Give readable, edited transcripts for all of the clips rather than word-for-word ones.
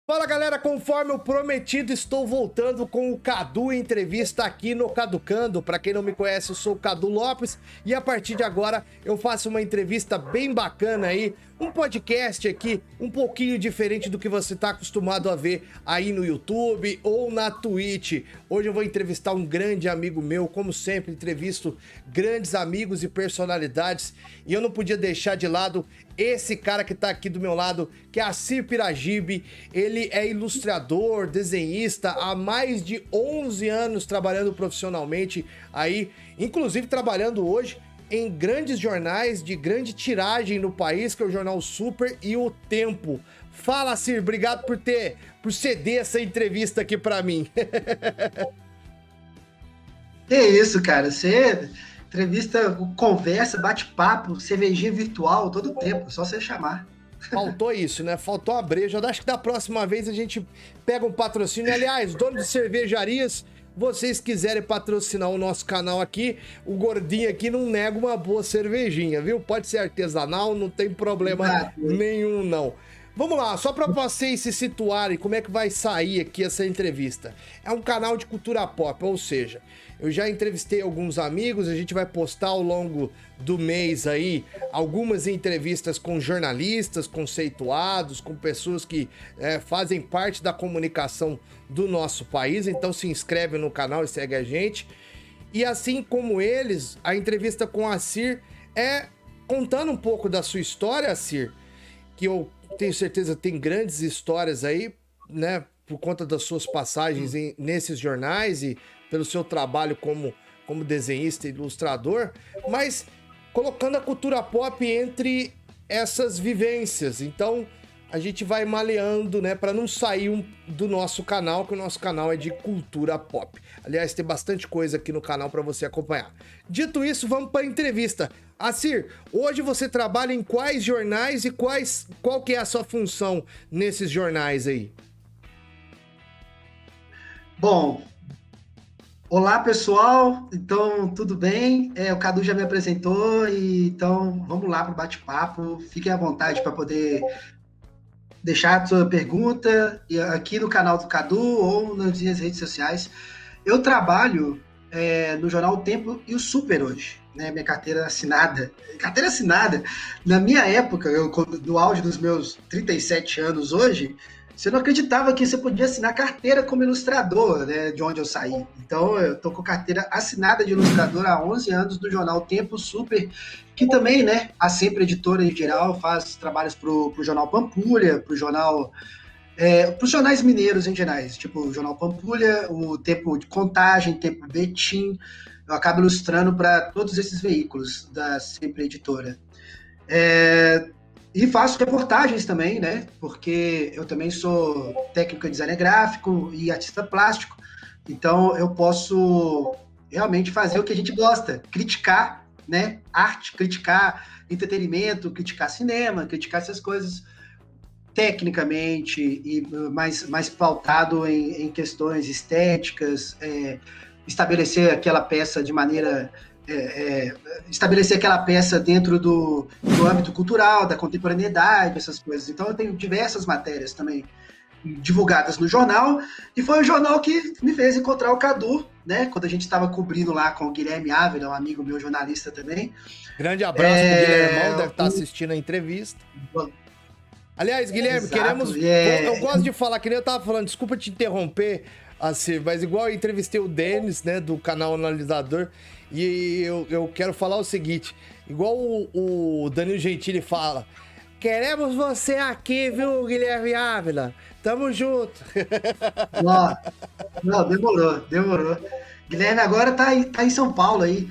Fala galera, conforme o prometido, estou voltando com o Cadu Entrevista aqui no Caducando. Para quem não me conhece, eu sou o Cadu Lopes e a partir de agora eu faço uma entrevista bem bacana aí, um podcast aqui um pouquinho diferente do que você está acostumado a ver aí no YouTube ou na Twitch. Hoje eu vou entrevistar um grande amigo meu, como sempre, entrevisto grandes amigos e personalidades e eu não podia deixar de lado esse cara que tá aqui do meu lado, que é Assir Piragibe. Ele é ilustrador, desenhista, há mais de 11 anos trabalhando profissionalmente aí, inclusive trabalhando hoje em grandes jornais de grande tiragem no país, que é o Jornal Super e o Tempo. Fala, Assir, obrigado por ceder essa entrevista aqui pra mim. Que isso, cara, você entrevista, conversa, bate-papo, cervejinha virtual todo tempo, só você chamar. Faltou isso, né? Faltou a breja. Eu acho que da próxima vez a gente pega um patrocínio. Aliás, dono de cervejarias, vocês quiserem patrocinar o nosso canal aqui, o gordinho aqui não nega uma boa cervejinha, viu? Pode ser artesanal, não tem problema nenhum, não. Vamos lá, só para vocês se situarem, como é que vai sair aqui essa entrevista. É um canal de cultura pop, ou seja, eu já entrevistei alguns amigos, a gente vai postar ao longo do mês aí algumas entrevistas com jornalistas conceituados, com pessoas que fazem parte da comunicação do nosso país, então se inscreve no canal e segue a gente. E assim como eles, a entrevista com a Assir é contando um pouco da sua história, Assir, que eu tenho certeza que tem grandes histórias aí, né, por conta das suas passagens nesses jornais e pelo seu trabalho como desenhista e ilustrador, mas colocando a cultura pop entre essas vivências. Então, a gente vai maleando, né, para não sair do nosso canal, que o nosso canal é de cultura pop. Aliás, tem bastante coisa aqui no canal para você acompanhar. Dito isso, vamos para a entrevista. Assir, hoje você trabalha em quais jornais e qual que é a sua função nesses jornais aí? Bom, olá pessoal, então tudo bem? O Cadu já me apresentou, então vamos lá para o bate-papo. Fiquem à vontade para poder deixar a sua pergunta aqui no canal do Cadu ou nas minhas redes sociais. Eu trabalho no jornal O Tempo e o Super hoje, né? Minha carteira assinada. Carteira assinada, na minha época, no auge dos meus 37 anos hoje, você não acreditava que você podia assinar carteira como ilustrador, né, de onde eu saí. Então, eu tô com carteira assinada de ilustrador há 11 anos do jornal Tempo Super, que também, né, a Sempre Editora em geral faz trabalhos pro jornal Pampulha, pro jornal... pros jornais mineiros em gerais, tipo o jornal Pampulha, o Tempo de Contagem, Tempo Betim. Eu acabo ilustrando para todos esses veículos da Sempre Editora. E faço reportagens também, né? Porque eu também sou técnico em design gráfico e artista plástico. Então, eu posso realmente fazer o que a gente gosta. Criticar, né? Arte, criticar entretenimento, criticar cinema, criticar essas coisas tecnicamente e mais pautado em questões estéticas, estabelecer aquela peça de maneira... estabelecer aquela peça dentro do âmbito cultural, da contemporaneidade, essas coisas. Então eu tenho diversas matérias também divulgadas no jornal, e foi o jornal que me fez encontrar o Cadu, né? Quando a gente estava cobrindo lá com o Guilherme Ávila, um amigo meu jornalista também. Grande abraço pro Guilhermão, deve estar assistindo a entrevista. Aliás, Guilherme, exato, eu gosto de falar, que nem eu tava falando, desculpa te interromper, assim, mas igual eu entrevistei o Denis, né, do canal Analisador, e eu quero falar o seguinte, igual o Danilo Gentili fala, queremos você aqui, viu, Guilherme Ávila? Tamo junto. Não, demorou. Guilherme agora tá em São Paulo aí,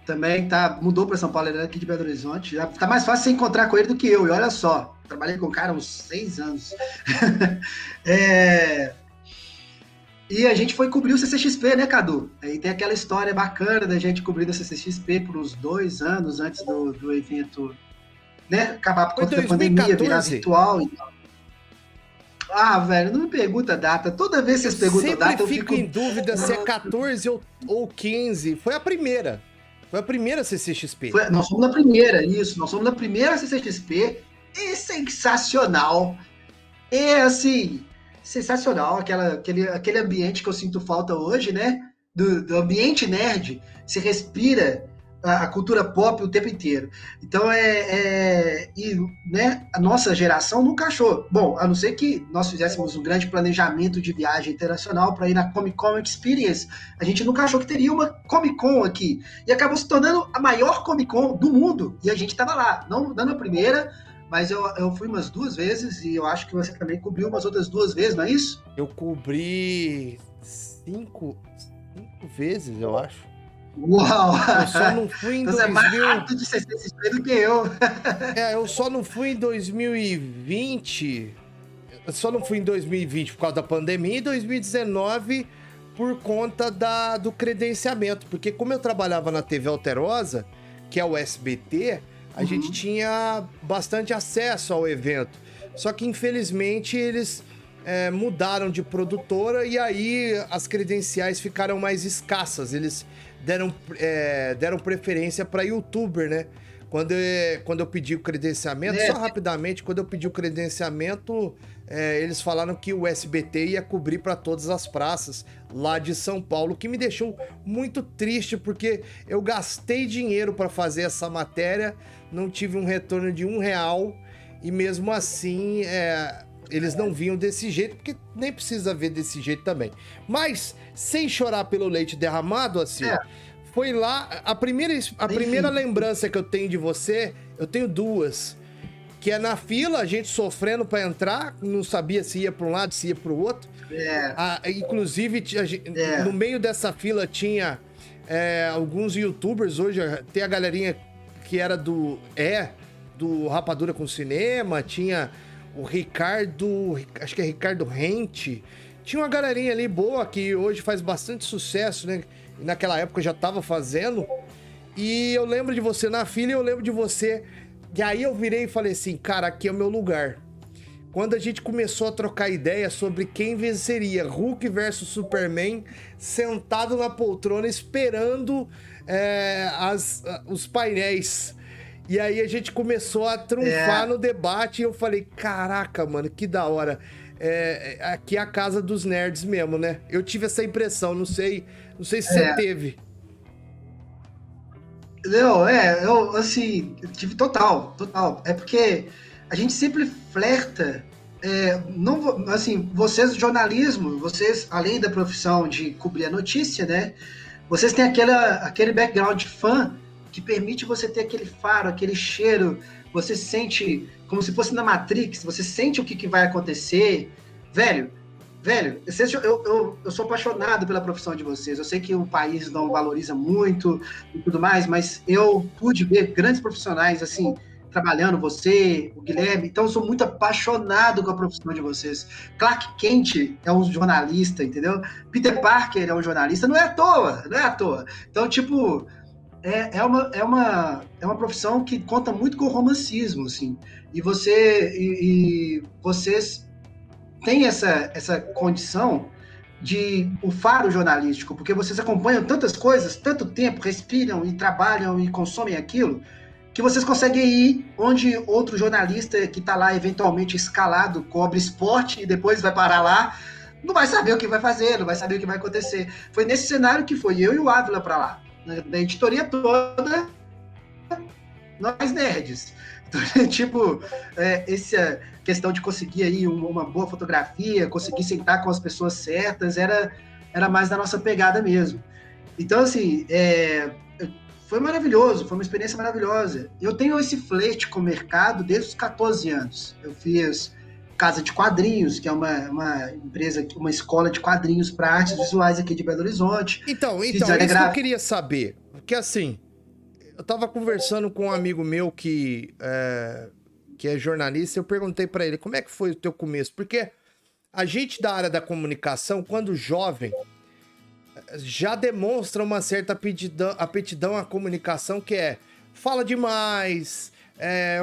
também mudou para São Paulo, ele é aqui de Belo Horizonte, já tá mais fácil você encontrar com ele do que eu, e olha só, trabalhei com o cara há uns 6 anos. E a gente foi cobrir o CCXP, né, Cadu? Aí tem aquela história bacana da gente cobrir o CCXP por uns 2 anos antes do evento, né, acabar por conta da pandemia, virar virtual e tal. Ah, velho, não me pergunta a data. Toda vez que vocês perguntam a data, eu fico em dúvida se é 14 ou 15. Foi a primeira CCXP. Nós fomos na primeira CCXP. E sensacional. É, assim, sensacional, aquele ambiente que eu sinto falta hoje, né? Do ambiente nerd, se respira a cultura pop o tempo inteiro. Então, né, a nossa geração nunca achou. Bom, a não ser que nós fizéssemos um grande planejamento de viagem internacional para ir na Comic Con Experience, a gente nunca achou que teria uma Comic Con aqui. E acabou se tornando a maior Comic Con do mundo. E a gente estava lá, não na primeira, mas eu fui umas 2 vezes e eu acho que você também cobriu umas outras 2 vezes, não é isso? Eu cobri cinco vezes, eu acho. Uau! Eu só não fui em Você é mais 2000. rápido de ser do que eu. Eu só não fui em 2020. Eu só não fui em 2020 por causa da pandemia e 2019 por conta do credenciamento. Porque como eu trabalhava na TV Alterosa, que é o SBT, a gente tinha bastante acesso ao evento. Só que infelizmente eles mudaram de produtora e aí as credenciais ficaram mais escassas. Eles deram preferência para youtuber, né? Quando eu pedi o credenciamento, só rapidamente, quando eu pedi o credenciamento, eles falaram que o SBT ia cobrir para todas as praças lá de São Paulo, o que me deixou muito triste, porque eu gastei dinheiro para fazer essa matéria, não tive um retorno de R$1, e mesmo assim eles não vinham desse jeito, porque nem precisa ver desse jeito também. Mas, sem chorar pelo leite derramado, assim, foi lá, a primeira lembrança que eu tenho de você, eu tenho duas, que é na fila, a gente sofrendo pra entrar, não sabia se ia pra um lado, se ia pro outro. Inclusive, no meio dessa fila tinha alguns youtubers, hoje tem a galerinha que era do Rapadura com Cinema, tinha o Ricardo, acho que é Ricardo Rente, tinha uma galerinha ali boa que hoje faz bastante sucesso, né? Naquela época eu já tava fazendo. E eu lembro de você na fila e eu lembro de você. E aí eu virei e falei assim, cara, aqui é o meu lugar. Quando a gente começou a trocar ideia sobre quem venceria, Hulk versus Superman, sentado na poltrona esperando os painéis. E aí a gente começou a trunfar no debate e eu falei, caraca, mano, que da hora. Aqui é a casa dos nerds mesmo, né? Eu tive essa impressão, não sei se você teve. Não, eu, assim, tive total. É porque a gente sempre flerta, não, assim, vocês do jornalismo, vocês, além da profissão de cobrir a notícia, né? Vocês têm aquele background de fã que permite você ter aquele faro, aquele cheiro, você sente como se fosse na Matrix, você sente o que vai acontecer. Velho, eu sou apaixonado pela profissão de vocês. Eu sei que o país não valoriza muito e tudo mais, mas eu pude ver grandes profissionais, assim, trabalhando, você, o Guilherme, então eu sou muito apaixonado com a profissão de vocês. Clark Kent é um jornalista, entendeu? Peter Parker é um jornalista, não é à toa. Então, tipo, é uma profissão que conta muito com o romancismo, assim. E vocês têm essa condição de o faro jornalístico, porque vocês acompanham tantas coisas, tanto tempo, respiram e trabalham e consomem aquilo, que vocês conseguem ir onde outro jornalista que está lá eventualmente escalado, cobre esporte e depois vai parar lá, não vai saber o que vai fazer, não vai saber o que vai acontecer. Foi nesse cenário que foi eu e o Ávila para lá. Da editoria toda, nós nerds. Então, tipo, essa questão de conseguir aí uma boa fotografia, conseguir sentar com as pessoas certas, era mais da nossa pegada mesmo. Então, assim, foi maravilhoso, foi uma experiência maravilhosa. Eu tenho esse flerte com o mercado desde os 14 anos. Eu fiz Casa de Quadrinhos, que é uma empresa, uma escola de quadrinhos para artes visuais aqui de Belo Horizonte. Então, isso que eu queria saber. Porque, assim, eu tava conversando com um amigo meu que é jornalista, eu perguntei para ele, como é que foi o teu começo? Porque a gente da área da comunicação, quando jovem, já demonstra uma certa aptidão à comunicação, que fala demais,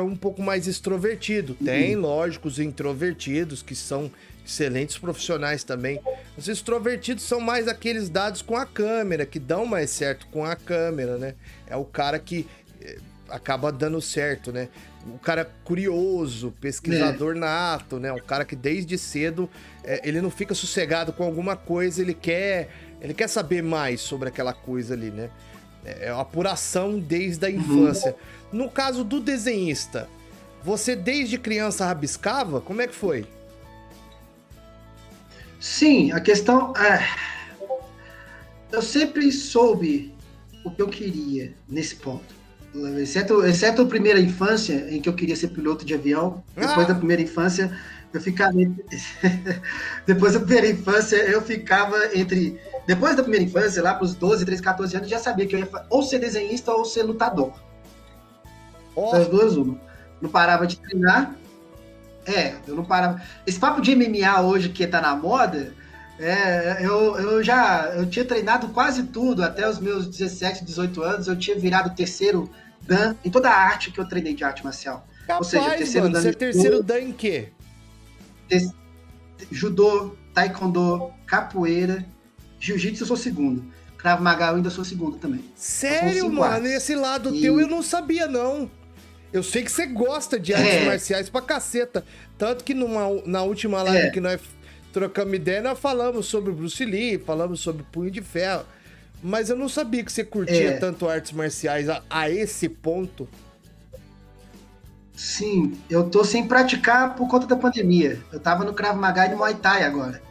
um pouco mais extrovertido. Tem, lógico, os introvertidos, que são excelentes profissionais também. Os extrovertidos são mais aqueles dados com a câmera, que dão mais certo com a câmera, né? É o cara que acaba dando certo, né? O cara curioso, pesquisador nato, né? Um cara que desde cedo ele não fica sossegado com alguma coisa, ele quer saber mais sobre aquela coisa ali, né? É uma apuração desde a infância. No caso do desenhista, você desde criança rabiscava? Como é que foi? Sim, a questão eu sempre soube o que eu queria nesse ponto. Exceto a primeira infância, em que eu queria ser piloto de avião. Depois da primeira infância, eu ficava. Depois da primeira infância, eu ficava entre. Depois da primeira infância, lá para os 12, 13, 14 anos, já sabia que eu ia ou ser desenhista ou ser lutador. Das duas, uma. Não parava de treinar. Eu não parava. Esse papo de MMA hoje que tá na moda, eu tinha treinado quase tudo, até os meus 17, 18 anos, eu tinha virado terceiro dan em toda a arte que eu treinei de arte marcial. Capaz, ou seja, terceiro dan. Você é terceiro dan em quê? Judô, taekwondo, capoeira, jiu-jitsu eu sou segundo. Krav Maga eu ainda sou segundo também. Sério, mano? Esse lado teu eu não sabia, não. Eu sei que você gosta de artes marciais pra caceta. Tanto que na última live que nós trocamos ideia, nós falamos sobre Bruce Lee, falamos sobre Punho de Ferro. Mas eu não sabia que você curtia tanto artes marciais a esse ponto. Sim, eu tô sem praticar por conta da pandemia. Eu tava no Krav Maga e no Muay Thai agora.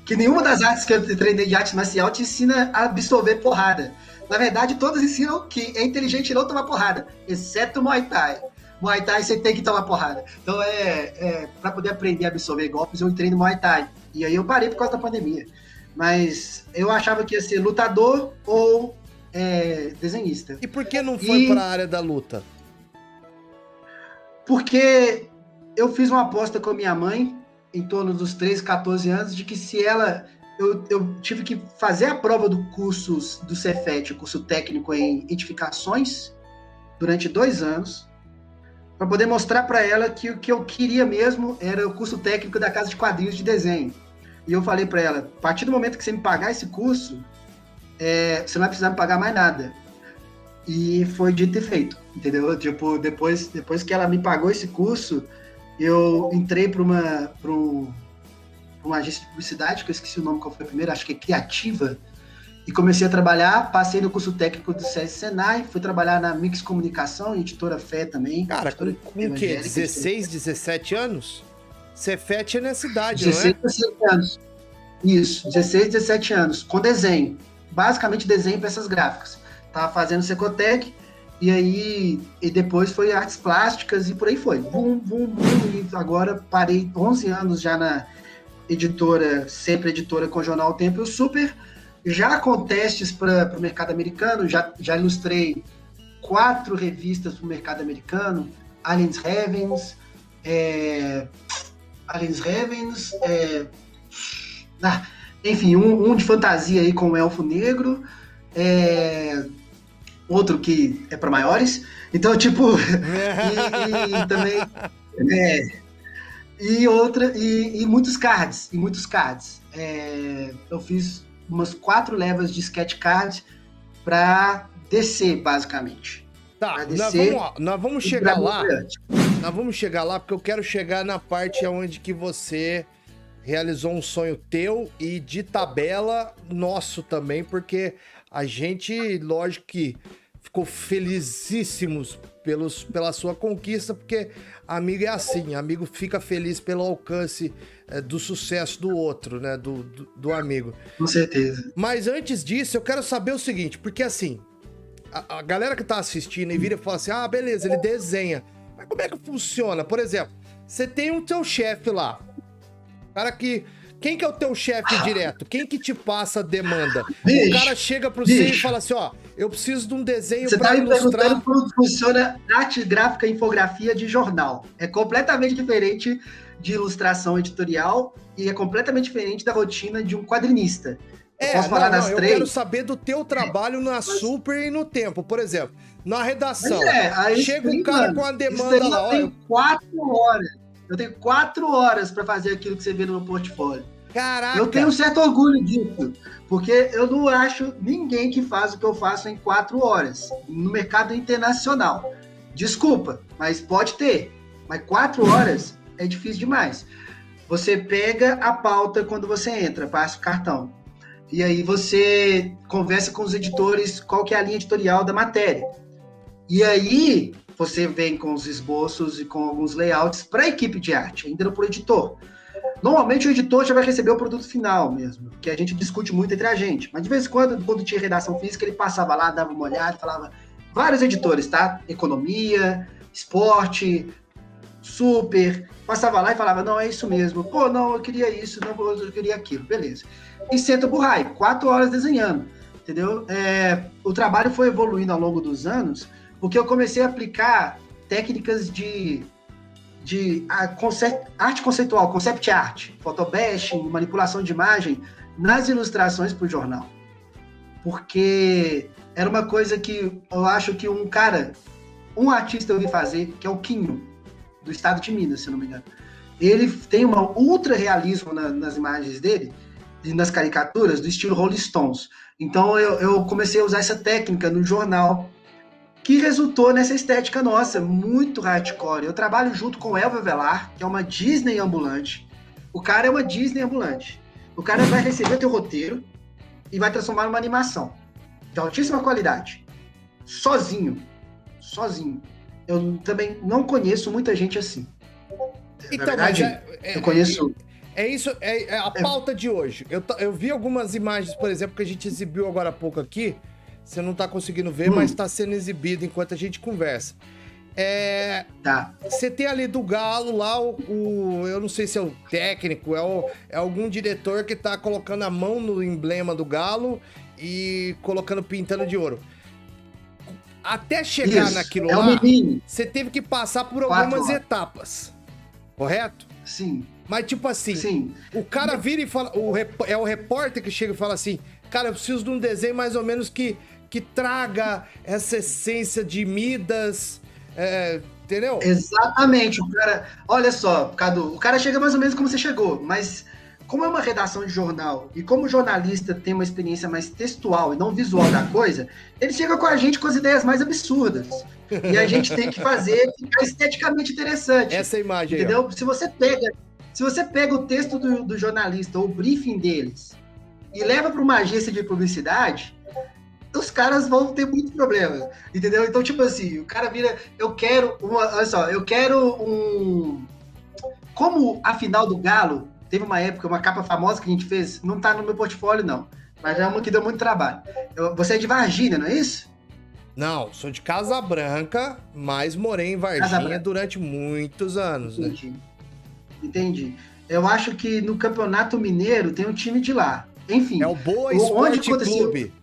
Que nenhuma das artes que eu treinei de arte marcial te ensina a absorver porrada. Na verdade, todas ensinam que é inteligente não tomar porrada, exceto o Muay Thai. Muay Thai você tem que tomar porrada. Então, para poder aprender a absorver golpes, eu entrei no Muay Thai. E aí eu parei por causa da pandemia. Mas eu achava que ia ser lutador ou desenhista. E por que não foi para a área da luta? Porque eu fiz uma aposta com a minha mãe, em torno dos 13, 14 anos, de que se ela... Eu tive que fazer a prova do curso do Cefet, o curso técnico em edificações, durante 2 anos, para poder mostrar para ela que o que eu queria mesmo era o curso técnico da Casa de Quadrinhos de Desenho. E eu falei para ela, a partir do momento que você me pagar esse curso, você não vai precisar me pagar mais nada. E foi dito e feito, entendeu? Tipo, depois que ela me pagou esse curso, eu entrei para uma agência de publicidade, que eu esqueci o nome qual foi a primeira, acho que é Criativa, e comecei a trabalhar, passei no curso técnico do SESI Senai, fui trabalhar na Mix Comunicação, editora Fé também. Cara, com o quê? 16, 17 anos? Cefet é nessa idade, 16, não é? 17 anos. Isso, 16, 17 anos, com desenho. Basicamente desenho para essas gráficas. Tava fazendo Secotec, e depois foi artes plásticas e por aí foi. E agora parei 11 anos já na editora, sempre editora com o jornal O Tempo e o Super, já com testes para o mercado americano, já ilustrei 4 revistas para o mercado americano, Aliens Ravens, enfim, um de fantasia aí com o Elfo Negro, outro que é para maiores, então tipo, e também... E muitos cards. Eu fiz umas 4 levas de sketch card para DC, basicamente. Tá, nós vamos chegar lá. Nós vamos chegar lá porque eu quero chegar na parte onde que você realizou um sonho teu e de tabela nosso também, porque a gente, lógico que ficou felicíssimos pela sua conquista, porque amigo é assim, amigo fica feliz pelo alcance do sucesso do outro, né, do amigo. Com certeza. Mas antes disso, eu quero saber o seguinte, porque assim, a galera que tá assistindo e vira e fala assim, ah, beleza, ele desenha. Mas como é que funciona? Por exemplo, você tem um teu chefe lá, cara que... Quem que é o teu chefe direto? Quem que te passa a demanda? O cara chega pro você e fala assim, ó, eu preciso de um desenho pra ilustrar... Você tá me perguntando como funciona arte gráfica e infografia de jornal. É completamente diferente de ilustração editorial e é completamente diferente da rotina de um quadrinista. Posso falar das três? Eu quero saber do teu trabalho na Super e no Tempo. Por exemplo, na redação, chega um cara com a demanda lá... Eu tenho 4 horas. Eu tenho 4 horas para fazer aquilo que você vê no meu portfólio. Eu tenho um Caraca! certo orgulho disso, porque eu não acho ninguém que faz o que eu faço em 4 horas no mercado internacional. Desculpa, mas pode ter. Mas 4 horas é difícil demais. Você pega a pauta quando você entra, passa o cartão. E aí você conversa com os editores qual que é a linha editorial da matéria. E aí você vem com os esboços e com alguns layouts para a equipe de arte, ainda não para o editor. Normalmente o editor já vai receber o produto final mesmo, que a gente discute muito entre a gente. Mas de vez em quando tinha redação física, ele passava lá, dava uma olhada, falava vários editores, tá? Economia, esporte, super, passava lá e falava, não, é isso mesmo. Pô, não, eu queria isso, não, eu queria aquilo, beleza. E senta pro raio, 4 horas desenhando, entendeu? O trabalho foi evoluindo ao longo dos anos, porque eu comecei a aplicar técnicas de arte conceitual, concept art, photobashing, manipulação de imagem nas ilustrações para o jornal. Porque era uma coisa que eu acho que um artista eu vi fazer, que é o Quinho, do estado de Minas, se não me engano. Ele tem um ultra realismo nas imagens dele, e nas caricaturas, do estilo Rolling Stones. Então eu comecei a usar essa técnica no jornal, que resultou nessa estética nossa, muito hardcore. Eu trabalho junto com o Elvio Velar, que é uma Disney ambulante. O cara é uma Disney ambulante. O cara vai receber teu roteiro e vai transformar numa animação de altíssima qualidade. Sozinho. Eu também não conheço muita gente assim. Então, verdade, mas eu conheço... É a pauta de hoje. Eu vi algumas imagens, por exemplo, que a gente exibiu agora há pouco aqui. Você não tá conseguindo ver, mas tá sendo exibido enquanto a gente conversa. Tá. Você tem ali do Galo lá, eu não sei se é o técnico, é algum diretor que tá colocando a mão no emblema do Galo e pintando de ouro. Até chegar naquilo lá, você teve que passar por algumas etapas, correto? Sim. Mas tipo assim, o cara vira e fala, é o repórter que chega e fala assim, cara, eu preciso de um desenho mais ou menos que traga essa essência de Midas, entendeu? Exatamente, o cara, olha só, Cadu, o cara chega mais ou menos como você chegou, mas como é uma redação de jornal e como o jornalista tem uma experiência mais textual e não visual da coisa, ele chega com a gente com as ideias mais absurdas. E a gente tem que fazer ficar esteticamente interessante. Essa imagem, entendeu? Se você pega o texto do jornalista, ou o briefing deles, e leva para uma agência de publicidade, os caras vão ter muito problema, entendeu? Então, tipo assim, o cara vira, eu quero como a final do Galo, teve uma época, uma capa famosa que a gente fez, não tá no meu portfólio, não, mas é uma que deu muito trabalho. Você é de Varginha, não é isso? Não, sou de Casa Branca, mas morei em Varginha durante muitos anos, né? Entendi. Eu acho que no Campeonato Mineiro tem um time de lá. Enfim. É o Boa Esporte Clube.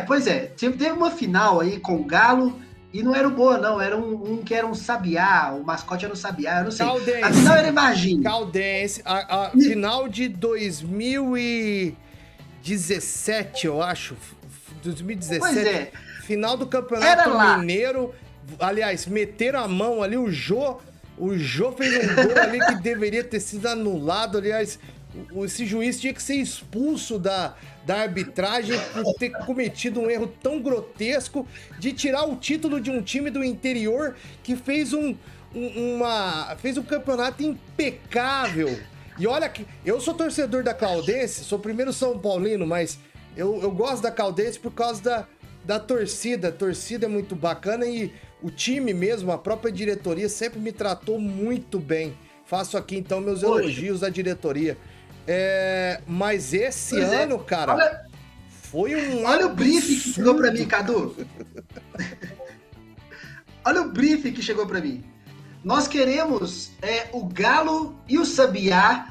Pois é. Teve uma final aí com o Galo, e não era o Boa, não. Era um que era um sabiá, o mascote era um sabiá, eu não sei. Caldense. A final era em Varginha. Caldense. A final de 2017, eu acho. 2017. Pois é. Final do Campeonato Mineiro. Aliás, meteram a mão ali, o Jô fez um gol ali que deveria ter sido anulado. Aliás, esse juiz tinha que ser expulso da arbitragem por ter cometido um erro tão grotesco de tirar o título de um time do interior que fez um campeonato impecável. E olha que eu sou torcedor da Caldense, sou primeiro São Paulino, mas eu gosto da Caldense por causa da torcida. A torcida é muito bacana e o time mesmo, a própria diretoria sempre me tratou muito bem. Faço aqui então meus elogios à diretoria. Mas esse ano, cara, foi um Olha o briefing que chegou pra mim, Cadu. Olha o briefing que chegou pra mim. Nós queremos o Galo e o Sabiá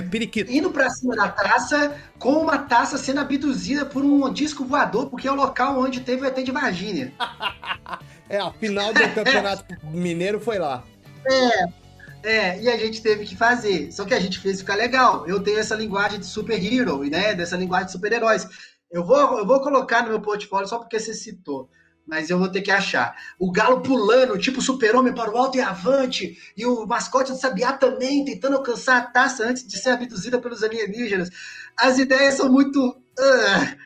periquito, indo pra cima da taça, com uma taça sendo abduzida por um disco voador, porque é o local onde teve o ET de Varginha. A final do Campeonato Mineiro foi lá. E a gente teve que fazer. Só que a gente fez ficar legal. Eu tenho essa linguagem de super-hero, né? Dessa linguagem de super-heróis. Eu vou colocar no meu portfólio só porque você citou. mas eu vou ter que achar. O Galo pulando, tipo Super-Homem para o alto e avante, e o mascote do Sabiá também tentando alcançar a taça antes de ser abduzida pelos alienígenas. As ideias são muito...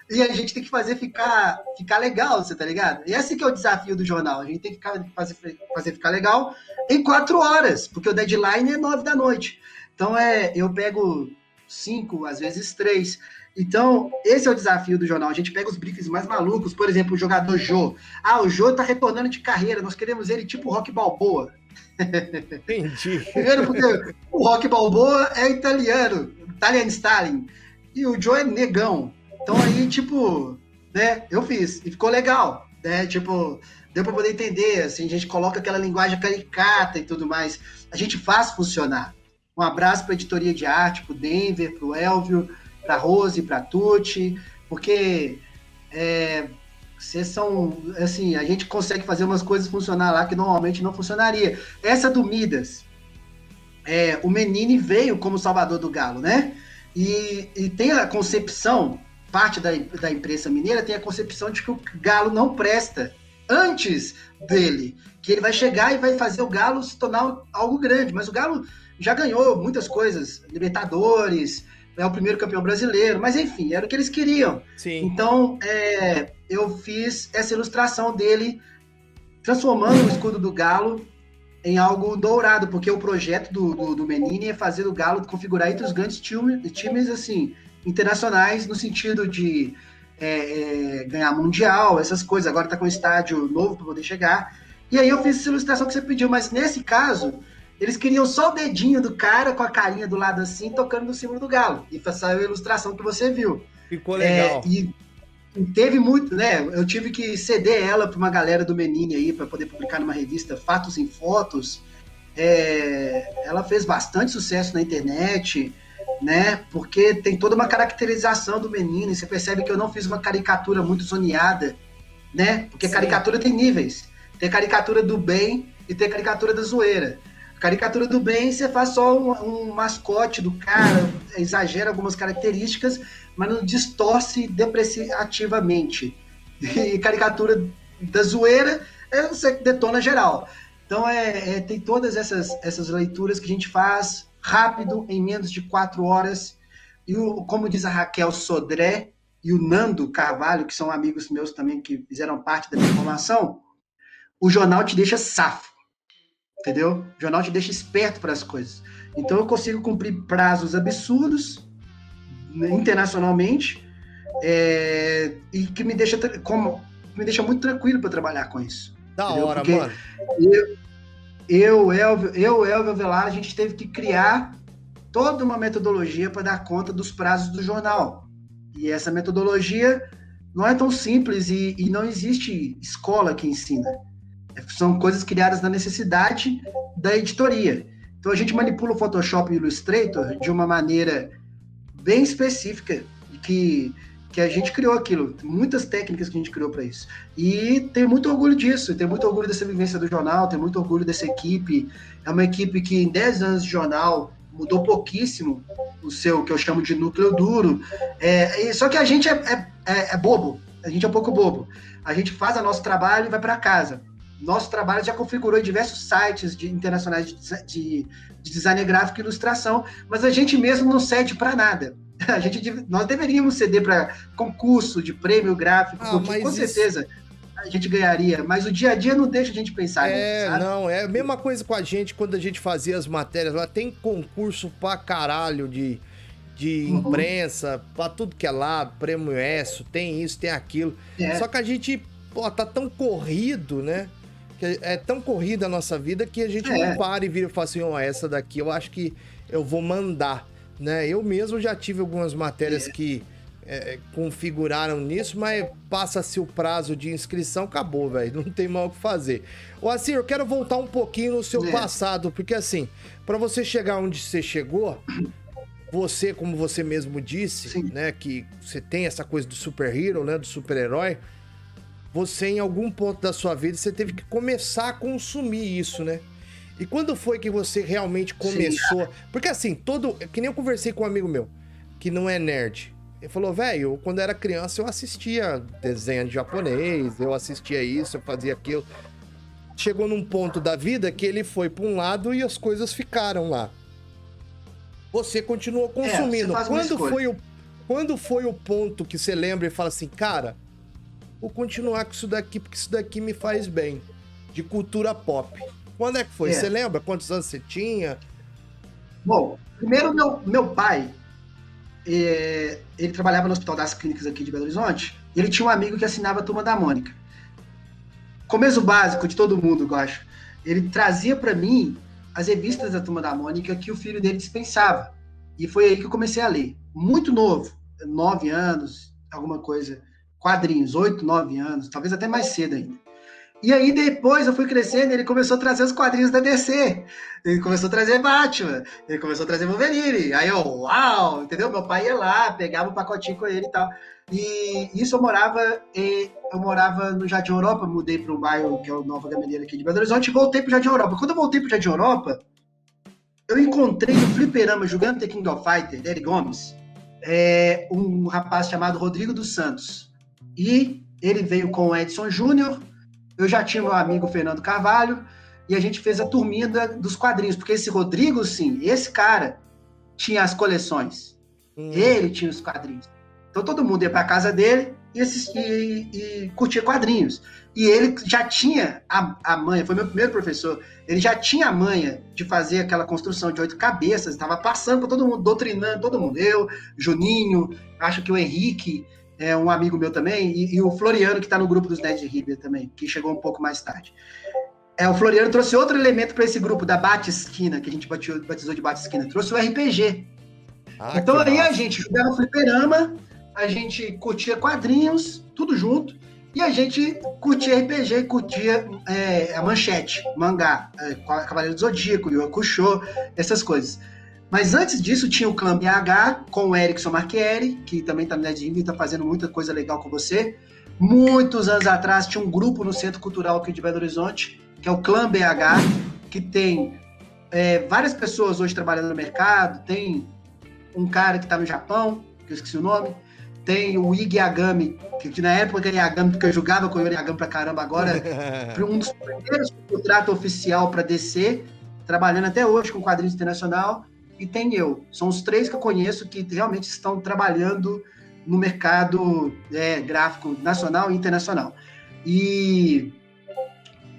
e a gente tem que fazer ficar legal, você tá ligado? E esse que é o desafio do jornal. A gente tem que fazer ficar legal em 4 horas, porque o deadline é 9 da noite. Então, eu pego 5, às vezes 3. Então, esse é o desafio do jornal. A gente pega os briefings mais malucos. Por exemplo, o jogador Jô. O Jô tá retornando de carreira. Nós queremos ele tipo Rock Balboa. Entendi. Primeiro porque o Rock Balboa é italiano. Italian Stalin. E o Jô é negão. Então aí, tipo, né, eu fiz. E ficou legal. Né? Tipo, deu pra poder entender. Assim, a gente coloca aquela linguagem caricata e tudo mais. A gente faz funcionar. Um abraço pra editoria de arte, pro Denver, pro Elvio, para Rose, para Tuti, porque vocês são, assim, a gente consegue fazer umas coisas funcionar lá que normalmente não funcionaria. Essa do Midas, o Menini veio como salvador do Galo, né? E tem a concepção, parte da imprensa mineira tem a concepção de que o Galo não presta antes dele, que ele vai chegar e vai fazer o Galo se tornar algo grande, mas o Galo já ganhou muitas coisas, Libertadores, é o primeiro campeão brasileiro, mas enfim, era o que eles queriam. Sim. Então, eu fiz essa ilustração dele, transformando o escudo do Galo em algo dourado, porque o projeto do Menini é fazer o Galo configurar entre os grandes times assim, internacionais, no sentido de ganhar mundial, essas coisas. Agora está com um estádio novo para poder chegar. E aí eu fiz essa ilustração que você pediu, mas nesse caso... Eles queriam só o dedinho do cara com a carinha do lado assim, tocando no símbolo do Galo. E saiu a ilustração que você viu. Ficou legal. E teve muito, né? Eu tive que ceder ela para uma galera do Menini aí, para poder publicar numa revista Fatos em Fotos. Ela fez bastante sucesso na internet, né? Porque tem toda uma caracterização do Menini. Você percebe que eu não fiz uma caricatura muito zoneada, né? Porque caricatura tem níveis. Tem caricatura do bem e tem caricatura da zoeira. Caricatura do bem, você faz só um mascote do cara, exagera algumas características, mas não distorce depreciativamente. E caricatura da zoeira, você detona geral. Então, tem todas essas leituras que a gente faz rápido, em menos de 4 horas. E, como diz a Raquel Sodré e o Nando Carvalho, que são amigos meus também, que fizeram parte da minha formação, o jornal te deixa safo. Entendeu? O jornal te deixa esperto para as coisas. Então eu consigo cumprir prazos absurdos internacionalmente e que me deixa muito tranquilo para trabalhar com isso. Da entendeu? hora, porque mano. Eu, Elvio Avelar, a gente teve que criar toda uma metodologia para dar conta dos prazos do jornal. E essa metodologia não é tão simples e não existe escola que ensina. São coisas criadas na necessidade da editoria. Então a gente manipula o Photoshop e o Illustrator de uma maneira bem específica que a gente criou aquilo. Muitas técnicas que a gente criou para isso. E tenho muito orgulho disso, tenho muito orgulho dessa vivência do jornal, tenho muito orgulho dessa equipe. É uma equipe que em 10 anos de jornal mudou pouquíssimo o seu, que eu chamo de núcleo duro. Só que a gente é bobo, a gente é um pouco bobo. A gente faz o nosso trabalho e vai para casa. Nosso trabalho já configurou em diversos sites internacionais de design gráfico e ilustração, mas a gente mesmo não cede para nada. Nós deveríamos ceder para concurso de prêmio gráfico, porque com certeza a gente ganharia, mas o dia a dia não deixa a gente pensar nisso, sabe? Não, é a mesma coisa com a gente quando a gente fazia as matérias lá, tem concurso pra caralho de imprensa, pra tudo que é lado, prêmio ESSO, tem isso, tem aquilo. Só que a gente, tá tão corrido, né? É tão corrida a nossa vida que a gente não para e vira e fala assim, essa daqui eu acho que eu vou mandar, né? Eu mesmo já tive algumas matérias que configuraram nisso, mas passa-se o prazo de inscrição, acabou, velho, não tem mais o que fazer. Ô, assim, eu quero voltar um pouquinho no seu passado, porque assim, para você chegar onde você chegou, você, como você mesmo disse, né, que você tem essa coisa do super-hero, né, do super-herói, você, em algum ponto da sua vida, você teve que começar a consumir isso, né? E quando foi que você realmente começou? Porque assim, que nem eu conversei com um amigo meu, que não é nerd. Ele falou, velho, quando eu era criança eu assistia desenho de japonês, eu assistia isso, eu fazia aquilo. Chegou num ponto da vida que ele foi para um lado e as coisas ficaram lá. Você continuou consumindo. Quando foi o ponto que você lembra e fala assim, cara, vou continuar com isso daqui porque isso daqui me faz bem, de cultura pop. Quando é que foi? Você lembra quantos anos você tinha? Bom, primeiro meu pai, ele trabalhava no Hospital das Clínicas aqui de Belo Horizonte, e ele tinha um amigo que assinava a Turma da Mônica. Começo básico de todo mundo, eu acho. Ele trazia para mim as revistas da Turma da Mônica que o filho dele dispensava. E foi aí que eu comecei a ler. Muito novo, 9 anos, alguma coisa, quadrinhos, 8, 9 anos, talvez até mais cedo ainda. E aí depois eu fui crescendo, ele começou a trazer os quadrinhos da DC. Ele começou a trazer Batman, ele começou a trazer Wolverine. Aí eu, uau, entendeu? Meu pai ia lá, pegava um pacotinho com ele e tal. E isso eu morava no Jardim Europa, mudei para um bairro que é o Nova Gameleira aqui de Belo Horizonte e voltei para o Jardim Europa. Quando eu voltei para o Jardim Europa, eu encontrei no fliperama, jogando The King of Fighters, Eric Gomes, um rapaz chamado Rodrigo dos Santos. E ele veio com o Edson Júnior, eu já tinha meu amigo Fernando Carvalho, e a gente fez a turminha dos quadrinhos, porque esse Rodrigo, sim, esse cara tinha as coleções. Ele tinha os quadrinhos. Então todo mundo ia para a casa dele e curtia quadrinhos. E ele já tinha a manha, foi meu primeiro professor, ele já tinha a manha de fazer aquela construção de 8 cabeças, estava passando para todo mundo, doutrinando todo mundo. Eu, Juninho, acho que o Henrique, um amigo meu também, e o Floriano, que está no grupo dos Nerds de Ribeira também, que chegou um pouco mais tarde. O Floriano trouxe outro elemento para esse grupo da Bate-Esquina, que a gente batizou de Bate-Esquina, trouxe o RPG. Então aí a gente jogava fliperama, a gente curtia quadrinhos, tudo junto, e a gente curtia RPG, curtia a Manchete, mangá, Cavaleiro do Zodíaco, Yu Hakusho, essas coisas. Mas antes disso tinha o Clã BH, com o Erickson Marchieri, que também está no Nerdinho e está fazendo muita coisa legal com você. Muitos anos atrás tinha um grupo no Centro Cultural aqui de Belo Horizonte, que é o Clã BH, que tem várias pessoas hoje trabalhando no mercado, tem um cara que está no Japão, que eu esqueci o nome, tem o Ig Yagami, que na época era Yagami, porque eu jogava com o Yagami pra caramba, agora foi um dos primeiros contratos oficial para DC, trabalhando até hoje com quadrinhos internacional, e tem eu. São os 3 que eu conheço que realmente estão trabalhando no mercado gráfico nacional e internacional. E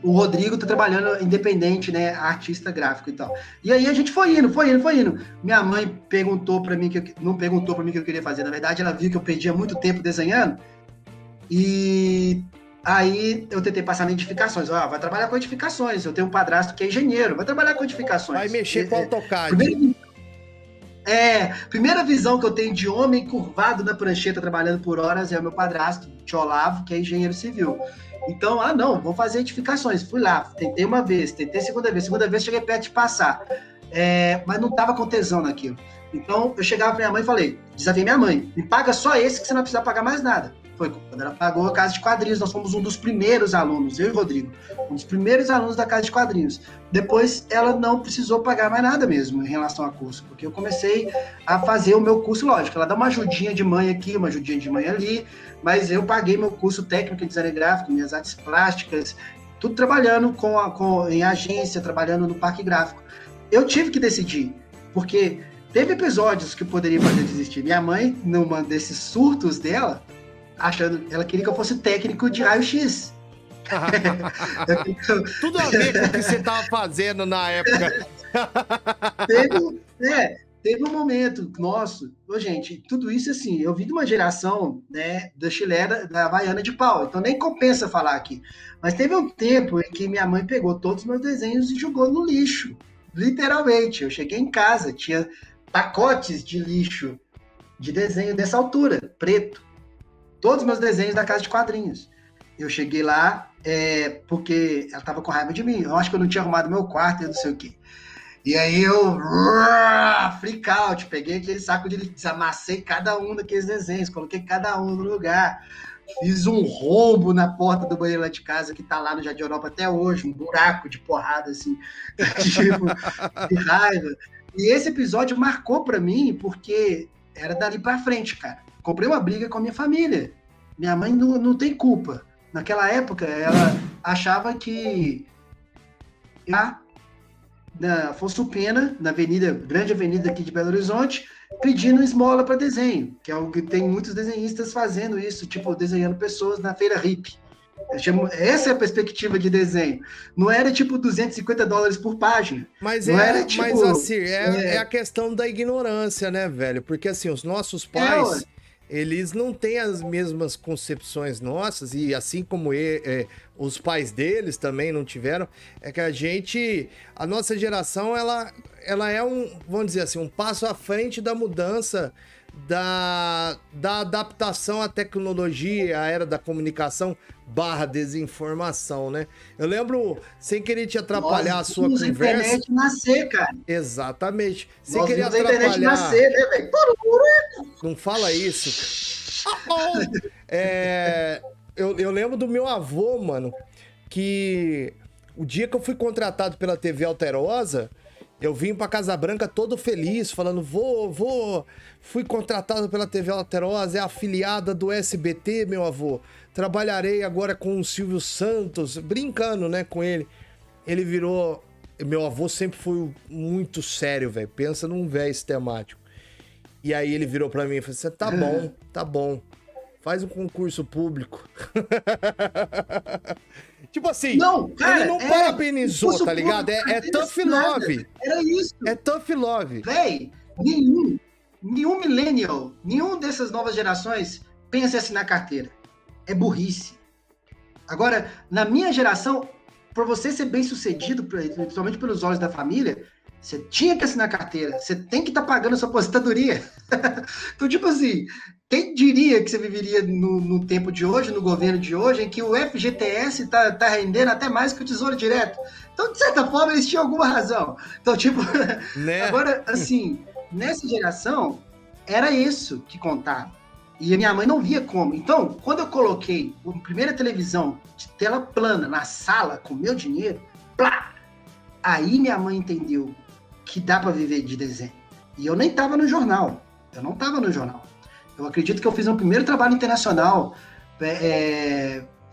o Rodrigo está trabalhando independente, né, artista gráfico e tal. E aí a gente foi indo. Minha mãe perguntou para mim, não perguntou para mim o que eu queria fazer, na verdade ela viu que eu perdia muito tempo desenhando, e aí eu tentei passar na edificações. Vai trabalhar com edificações, eu tenho um padrasto que é engenheiro, vai trabalhar com edificações. Vai mexer com AutoCAD. Primeira visão que eu tenho de homem curvado na prancheta trabalhando por horas é o meu padrasto, Tio Olavo, que é engenheiro civil. Então, não, vou fazer edificações. Fui lá, tentei uma vez, tentei segunda vez cheguei perto de passar. Mas não estava com tesão naquilo. Então, eu chegava para minha mãe e falei, desafiei minha mãe, me paga só esse que você não vai precisar pagar mais nada. Foi quando ela pagou a Casa de Quadrinhos, nós fomos um dos primeiros alunos, eu e o Rodrigo, um dos primeiros alunos da Casa de Quadrinhos. Depois, ela não precisou pagar mais nada mesmo em relação a curso, porque eu comecei a fazer o meu curso, lógico, ela dá uma ajudinha de mãe aqui, uma ajudinha de mãe ali, mas eu paguei meu curso técnico em design gráfico, minhas artes plásticas, tudo trabalhando em agência, trabalhando no parque gráfico. Eu tive que decidir, porque teve episódios que eu poderia fazer desistir. Minha mãe, numa desses surtos dela, ela queria que eu fosse técnico de raio-x. Tudo a ver com o que você estava fazendo na época. Teve um momento nosso, gente, tudo isso assim, eu vim de uma geração, né, da chilena, da Havaiana de pau, então nem compensa falar aqui. Mas teve um tempo em que minha mãe pegou todos os meus desenhos e jogou no lixo, literalmente. Eu cheguei em casa, tinha pacotes de lixo de desenho dessa altura, preto. Todos os meus desenhos da Casa de Quadrinhos. Eu cheguei lá porque ela estava com raiva de mim. Eu acho que eu não tinha arrumado meu quarto e não sei o quê. E aí eu, freak out, peguei aquele saco de lixo, amassei cada um daqueles desenhos, coloquei cada um no lugar. Fiz um rombo na porta do banheiro lá de casa, que tá lá no Jardim Europa até hoje, um buraco de porrada, assim, tipo, de raiva. E esse episódio marcou pra mim, porque era dali pra frente, cara. comprei uma briga com a minha família. Minha mãe não tem culpa. Naquela época, ela achava que na Afonso Pena, na grande avenida aqui de Belo Horizonte, pedindo esmola para desenho, que é algo que tem muitos desenhistas fazendo isso, tipo, desenhando pessoas na feira hippie. Essa é a perspectiva de desenho. Não era tipo $250 por página. Mas não era, tipo, mas assim, é a questão da ignorância, né, velho? Porque assim, os nossos pais, eles não têm as mesmas concepções nossas, e assim como os pais deles também não tiveram, é que a nossa geração, ela é vamos dizer assim, um passo à frente da mudança da adaptação à tecnologia, à era da comunicação / desinformação, né? Eu lembro, sem querer te atrapalhar a sua conversa... Nós vimos a internet nascer, cara. Exatamente. Sem Nós querer vimos a internet nascer, né, velho? Não fala isso. Eu lembro do meu avô, mano, que o dia que eu fui contratado pela TV Alterosa, eu vim pra Casa Branca todo feliz, falando, fui contratado pela TV Alterosa, é afiliada do SBT, meu avô. Trabalharei agora com o Silvio Santos, brincando, né, com ele. Ele virou... Meu avô sempre foi muito sério, velho. Pensa num velho sistemático. E aí ele virou pra mim e falou assim, tá bom. Faz um concurso público. Tipo assim, não, cara, ele não parabenizou, tá ligado? É tough love. Era isso. É tough love. Véi, nenhum millennial, nenhum dessas novas gerações pensa em assinar carteira. É burrice. Agora, na minha geração, para você ser bem sucedido, principalmente pelos olhos da família, você tinha que assinar carteira. Você tem que estar pagando a sua aposentadoria. Então, tipo assim, quem diria que você viveria no tempo de hoje, no governo de hoje, em que o FGTS tá rendendo até mais que o Tesouro Direto? Então, de certa forma, eles tinham alguma razão. Então, tipo, né? Agora, assim, nessa geração, era isso que contava. E a minha mãe não via como. Então, quando eu coloquei a primeira televisão de tela plana na sala com meu dinheiro, plá! Aí minha mãe entendeu que dá para viver de desenho. E eu nem estava no jornal. Eu não estava no jornal. Eu acredito que eu fiz meu primeiro trabalho internacional.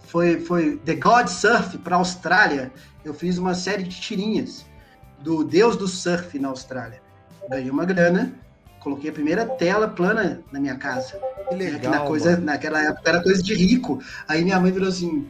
Foi The God Surf para a Austrália. Eu fiz uma série de tirinhas do Deus do Surf na Austrália. Ganhei uma grana, coloquei a primeira tela plana na minha casa. Que legal, naquela época era coisa de rico. Aí minha mãe virou assim,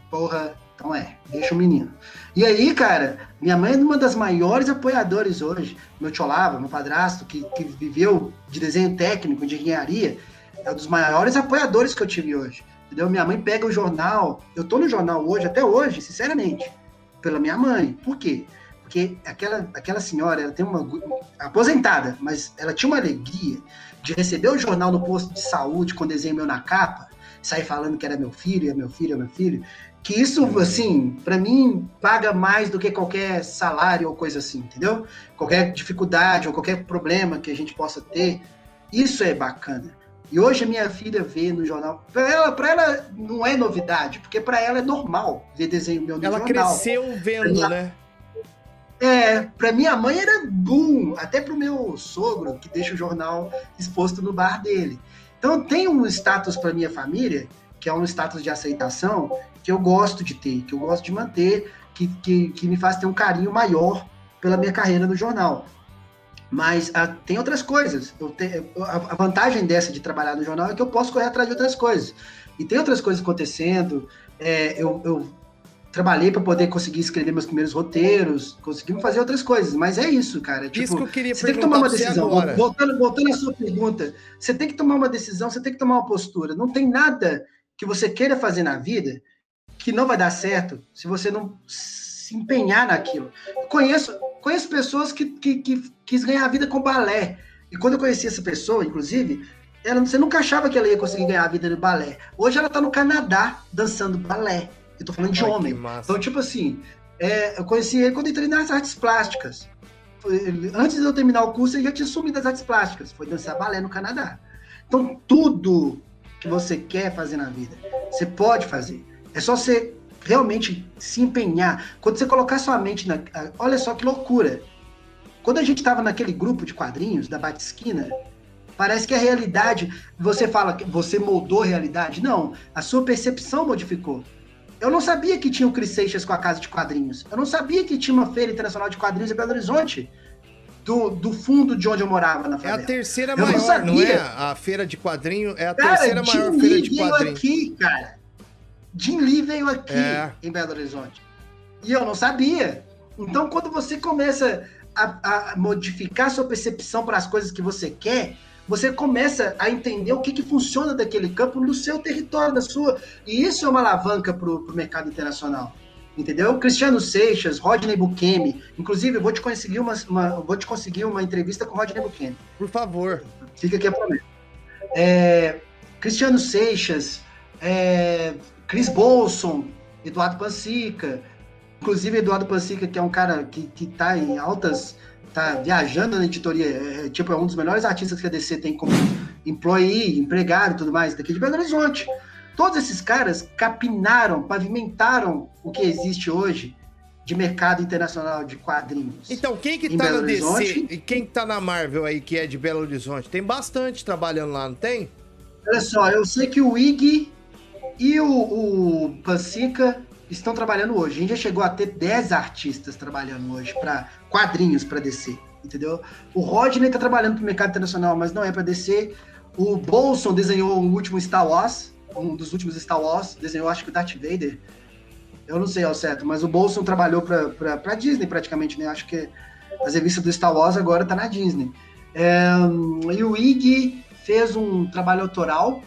porra, então deixa o menino. E aí, cara, minha mãe é uma das maiores apoiadoras hoje. Meu tio Olavo, meu padrasto, que viveu de desenho técnico, de engenharia, é um dos maiores apoiadores que eu tive hoje. Entendeu? Minha mãe pega o jornal, eu tô no jornal hoje, até hoje, sinceramente, pela minha mãe. Por quê? Porque aquela senhora, ela tem uma... aposentada, mas ela tinha uma alegria de receber o jornal no posto de saúde com desenho meu na capa, sair falando que era meu filho, é meu filho, é meu filho, que isso, assim, pra mim, paga mais do que qualquer salário ou coisa assim, entendeu? Qualquer dificuldade ou qualquer problema que a gente possa ter, isso é bacana. E hoje a minha filha vê no jornal, pra ela não é novidade, porque pra ela é normal ver desenho meu no jornal. Ela cresceu vendo, né? Pra minha mãe era boom, até pro meu sogro, que deixa o jornal exposto no bar dele. Então tem um status pra minha família, que é um status de aceitação, que eu gosto de ter, que eu gosto de manter, que me faz ter um carinho maior pela minha carreira no jornal. Mas tem outras coisas. A vantagem dessa de trabalhar no jornal é que eu posso correr atrás de outras coisas. E tem outras coisas acontecendo. Eu trabalhei para poder conseguir escrever meus primeiros roteiros, conseguimos fazer outras coisas, mas é isso, cara. Tipo, isso que eu queria você tem que tomar uma decisão. Agora. Voltando à sua pergunta, você tem que tomar uma decisão, você tem que tomar uma postura. Não tem nada que você queira fazer na vida que não vai dar certo se você não se empenhar naquilo. Eu conheço pessoas que quis ganhar a vida com balé. E quando eu conheci essa pessoa, inclusive, você nunca achava que ela ia conseguir ganhar a vida no balé. Hoje ela está no Canadá dançando balé. Eu tô falando de homem. Então, tipo assim, eu conheci ele quando entrei nas artes plásticas. Antes de eu terminar o curso, ele já tinha sumido das artes plásticas. Foi dançar balé no Canadá. Então, tudo que você quer fazer na vida, você pode fazer. É só você realmente se empenhar. Quando você colocar sua mente olha só que loucura. Quando a gente estava naquele grupo de quadrinhos da Bate-Esquina, Parece que a realidade, você fala que você moldou a realidade. Não, a sua percepção modificou. Eu não sabia que tinha o Chris Seixas com a Casa de Quadrinhos. Eu não sabia que tinha uma Feira Internacional de Quadrinhos em Belo Horizonte, do fundo de onde eu morava, na É favela. a terceira Eu não maior, não é? sabia. A feira de quadrinho é a Cara, terceira Jim maior feira Lee de veio quadrinho. aqui, cara. Jim Lee veio aqui em Belo Horizonte. E eu não sabia. Então, quando você começa a modificar sua percepção para as coisas que você quer, você começa a entender o que funciona daquele campo no seu território, na sua. E isso é uma alavanca para o mercado internacional. Entendeu? Cristiano Seixas, Rodney Bukemi. Inclusive, eu vou te conseguir uma entrevista com o Rodney Bukemi. Por favor. Fica aqui a promessa. Cristiano Seixas, Chris Bolson, Eduardo Pansica. Inclusive, Eduardo Pansica, que é um cara que tá em altas... Tá viajando na editoria. É um dos melhores artistas que a DC tem como employee, empregado e tudo mais, daqui de Belo Horizonte. Todos esses caras capinaram, pavimentaram o que existe hoje de mercado internacional de quadrinhos. Então, quem que tá na DC e quem que tá na Marvel aí, que é de Belo Horizonte? Tem bastante trabalhando lá, não tem? Olha só, eu sei que o Ig e o Pansica estão trabalhando hoje. A gente já chegou a ter 10 artistas trabalhando hoje para quadrinhos para DC, entendeu? O Rodney tá trabalhando pro mercado internacional, mas não é para DC. O Bolson desenhou um último Star Wars, um dos últimos Star Wars, desenhou acho que o Darth Vader. Eu não sei ao certo, mas o Bolson trabalhou para Disney praticamente, né? Acho que as revistas do Star Wars agora tá na Disney. E o Ig fez um trabalho autoral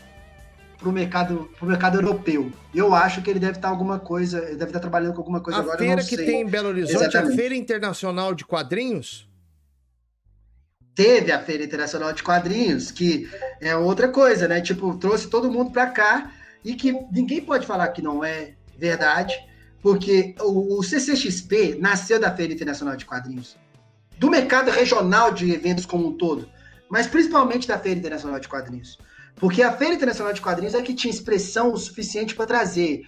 pro mercado europeu. Eu acho que ele deve estar ele deve estar trabalhando com alguma coisa agora. A feira que tem em Belo Horizonte é a Feira Internacional de Quadrinhos? Teve a Feira Internacional de Quadrinhos, que é outra coisa, né? Tipo, trouxe todo mundo para cá e que ninguém pode falar que não é verdade, porque o CCXP nasceu da Feira Internacional de Quadrinhos, do mercado regional de eventos como um todo, mas principalmente da Feira Internacional de Quadrinhos. Porque a Feira Internacional de Quadrinhos é que tinha expressão o suficiente para trazer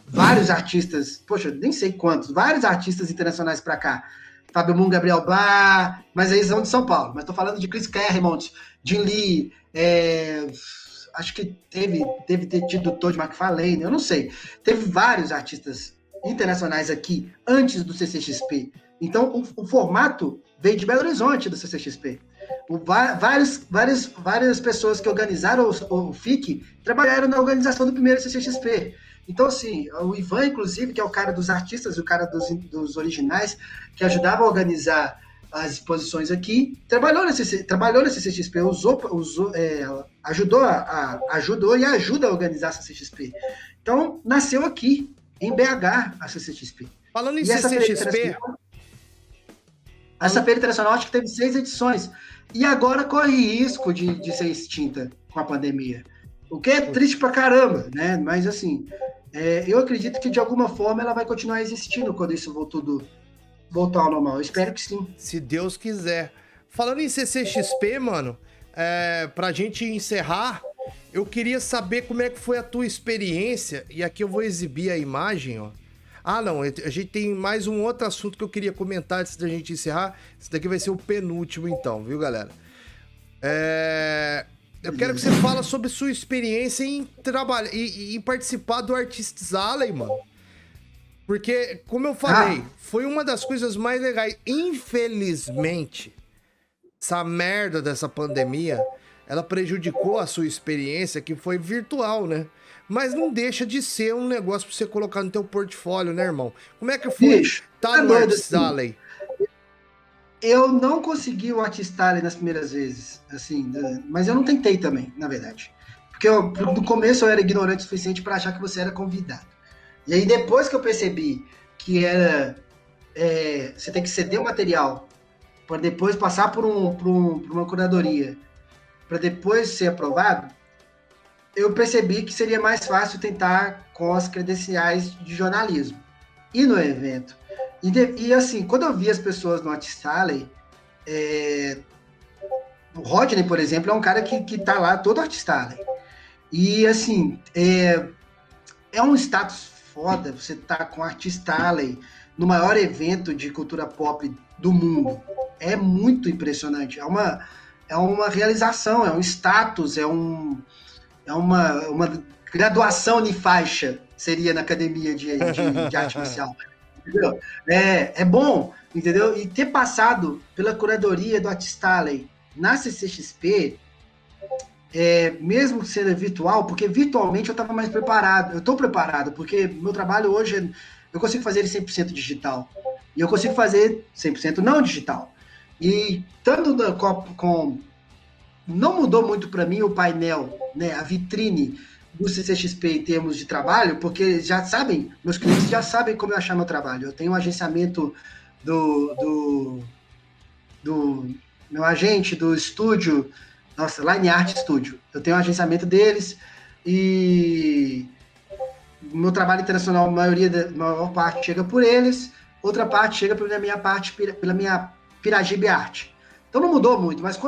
vários artistas, poxa, nem sei quantos, vários artistas internacionais para cá. Fábio Moon, Gabriel Bá, mas eles são de São Paulo. Mas estou falando de Chris Claremont, Jim Lee, acho que deve ter tido o Todd McFarlane, eu não sei. Teve vários artistas internacionais aqui antes do CCXP. Então, o formato veio de Belo Horizonte do CCXP. Várias pessoas que organizaram o FIC trabalharam na organização do primeiro CCXP. Então, assim, o Ivan, inclusive, que é o cara dos artistas, o cara dos originais, que ajudava a organizar as exposições aqui, trabalhou nesse CCXP, ajudou e ajuda a organizar a CCXP. Então, nasceu aqui, em BH, a CCXP. Falando em CCXP... Essa Feira Internacional acho que teve 6 edições. E agora corre risco de ser extinta com a pandemia. O que é triste pra caramba, né? Mas, assim, eu acredito que, de alguma forma, ela vai continuar existindo quando isso voltar ao normal. Eu espero que sim. Se Deus quiser. Falando em CCXP, mano, pra gente encerrar, eu queria saber como é que foi a tua experiência. E aqui eu vou exibir a imagem, ó. Ah, não, a gente tem mais um outro assunto que eu queria comentar antes da gente encerrar. Esse daqui vai ser o penúltimo, então, viu, galera? Eu quero que você fale sobre sua experiência em trabalhar e em participar do Artists Alley, mano. Porque, como eu falei, foi uma das coisas mais legais. Infelizmente, essa merda dessa pandemia, ela prejudicou a sua experiência, que foi virtual, né? Mas não deixa de ser um negócio pra você colocar no teu portfólio, né, irmão? Como é que foi? Tá no Artists Alley? Eu não consegui o Artists Alley nas primeiras vezes, assim, mas eu não tentei também, na verdade. Porque no começo eu era ignorante o suficiente para achar que você era convidado. E aí depois que eu percebi que você tem que ceder o material para depois passar por uma curadoria, para depois ser aprovado, eu percebi que seria mais fácil tentar com as credenciais de jornalismo. E no evento. E assim, quando eu vi as pessoas no Artists Alley, o Rodney, por exemplo, é um cara que tá lá todo Artists Alley. E assim, é um status foda você tá com Artists Alley, no maior evento de cultura pop do mundo. É muito impressionante. É uma realização, é um status, é uma graduação de faixa, seria na academia de arte marcial. Entendeu? É bom, entendeu? E ter passado pela curadoria do Artistalley na CCXP, mesmo sendo virtual, porque virtualmente eu estava mais preparado. Eu estou preparado, porque meu trabalho hoje, eu consigo fazer ele 100% digital. E eu consigo fazer 100% não digital. E tanto não mudou muito para mim o painel, né, a vitrine do CCXP em termos de trabalho, porque já sabem, meus clientes já sabem como eu achar meu trabalho. Eu tenho um agenciamento do meu agente do estúdio, nossa, Line Art Studio. Eu tenho um agenciamento deles e meu trabalho internacional, a maior parte chega por eles, outra parte chega pela minha Piragibe Arte. Então não mudou muito, mas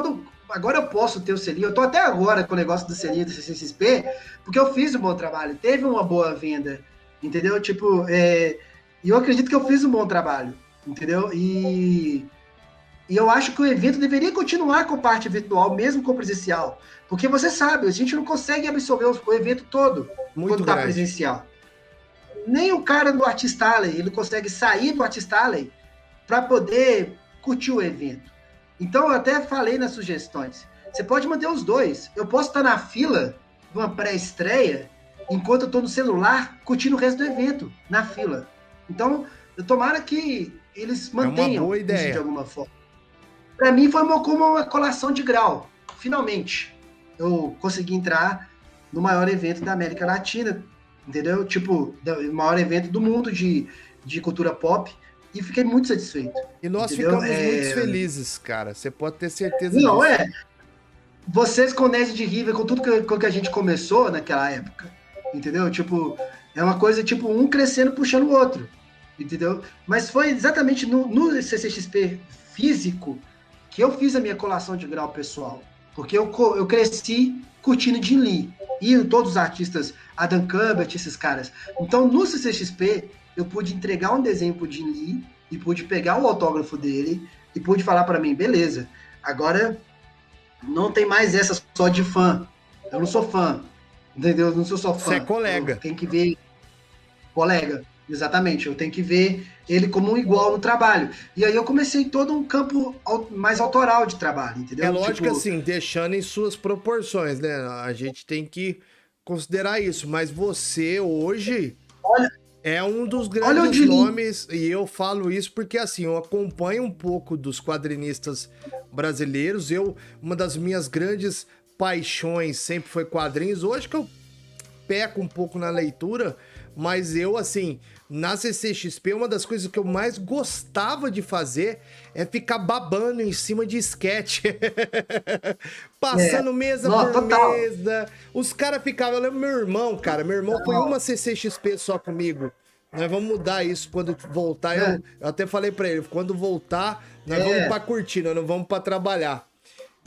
agora eu posso ter o selinho, eu tô até agora com o negócio do selinho do CCXP, porque eu fiz um bom trabalho, teve uma boa venda, entendeu? Tipo, eu acredito que eu fiz um bom trabalho, entendeu? E eu acho que o evento deveria continuar com parte virtual, mesmo com presencial, porque você sabe, a gente não consegue absorver o evento todo quando tá presencial. Nem o cara do Artistalley, ele consegue sair do Artistalley para poder curtir o evento. Então, eu até falei nas sugestões. Você pode manter os dois. Eu posso estar na fila de uma pré-estreia, enquanto eu estou no celular, curtindo o resto do evento, na fila. Então, eu tomara que eles mantenham isso de alguma forma. Para mim, foi como uma colação de grau. Finalmente, eu consegui entrar no maior evento da América Latina, entendeu? Tipo, o maior evento do mundo de cultura pop. E fiquei muito satisfeito. E nós ficamos muito felizes, cara. Você pode ter certeza disso. Não, vocês com o Nerd de River, com tudo que a gente começou naquela época, entendeu? Tipo, é uma coisa, tipo, um crescendo, puxando o outro, entendeu? Mas foi exatamente no CCXP físico que eu fiz a minha colação de grau pessoal. Porque eu cresci curtindo Jim Lee. E todos os artistas, Adam Kubert, esses caras. Então, no CCXP, eu pude entregar um desenho pro Jim Lee e pude pegar o autógrafo dele e pude falar para mim, beleza, agora não tem mais essa só de fã. Eu não sou fã, entendeu? Eu não sou só fã. Você é colega. Tem que ver colega, exatamente. Eu tenho que ver ele como um igual no trabalho. E aí eu comecei todo um campo mais autoral de trabalho, entendeu? É lógico, tipo, assim, deixando em suas proporções, né? A gente tem que considerar isso. Mas você hoje... É um dos grandes nomes, e eu falo isso porque, assim, eu acompanho um pouco dos quadrinistas brasileiros. Uma das minhas grandes paixões sempre foi quadrinhos. Hoje que eu peco um pouco na leitura, mas eu, assim, na CCXP, uma das coisas que eu mais gostava de fazer é ficar babando em cima de sketch. Passando mesa por mesa. Os caras ficavam... Eu lembro meu irmão, cara. Meu irmão foi uma CCXP só comigo. Nós vamos mudar isso quando voltar. Eu até falei pra ele, quando voltar, nós vamos pra curtir, nós não vamos pra trabalhar.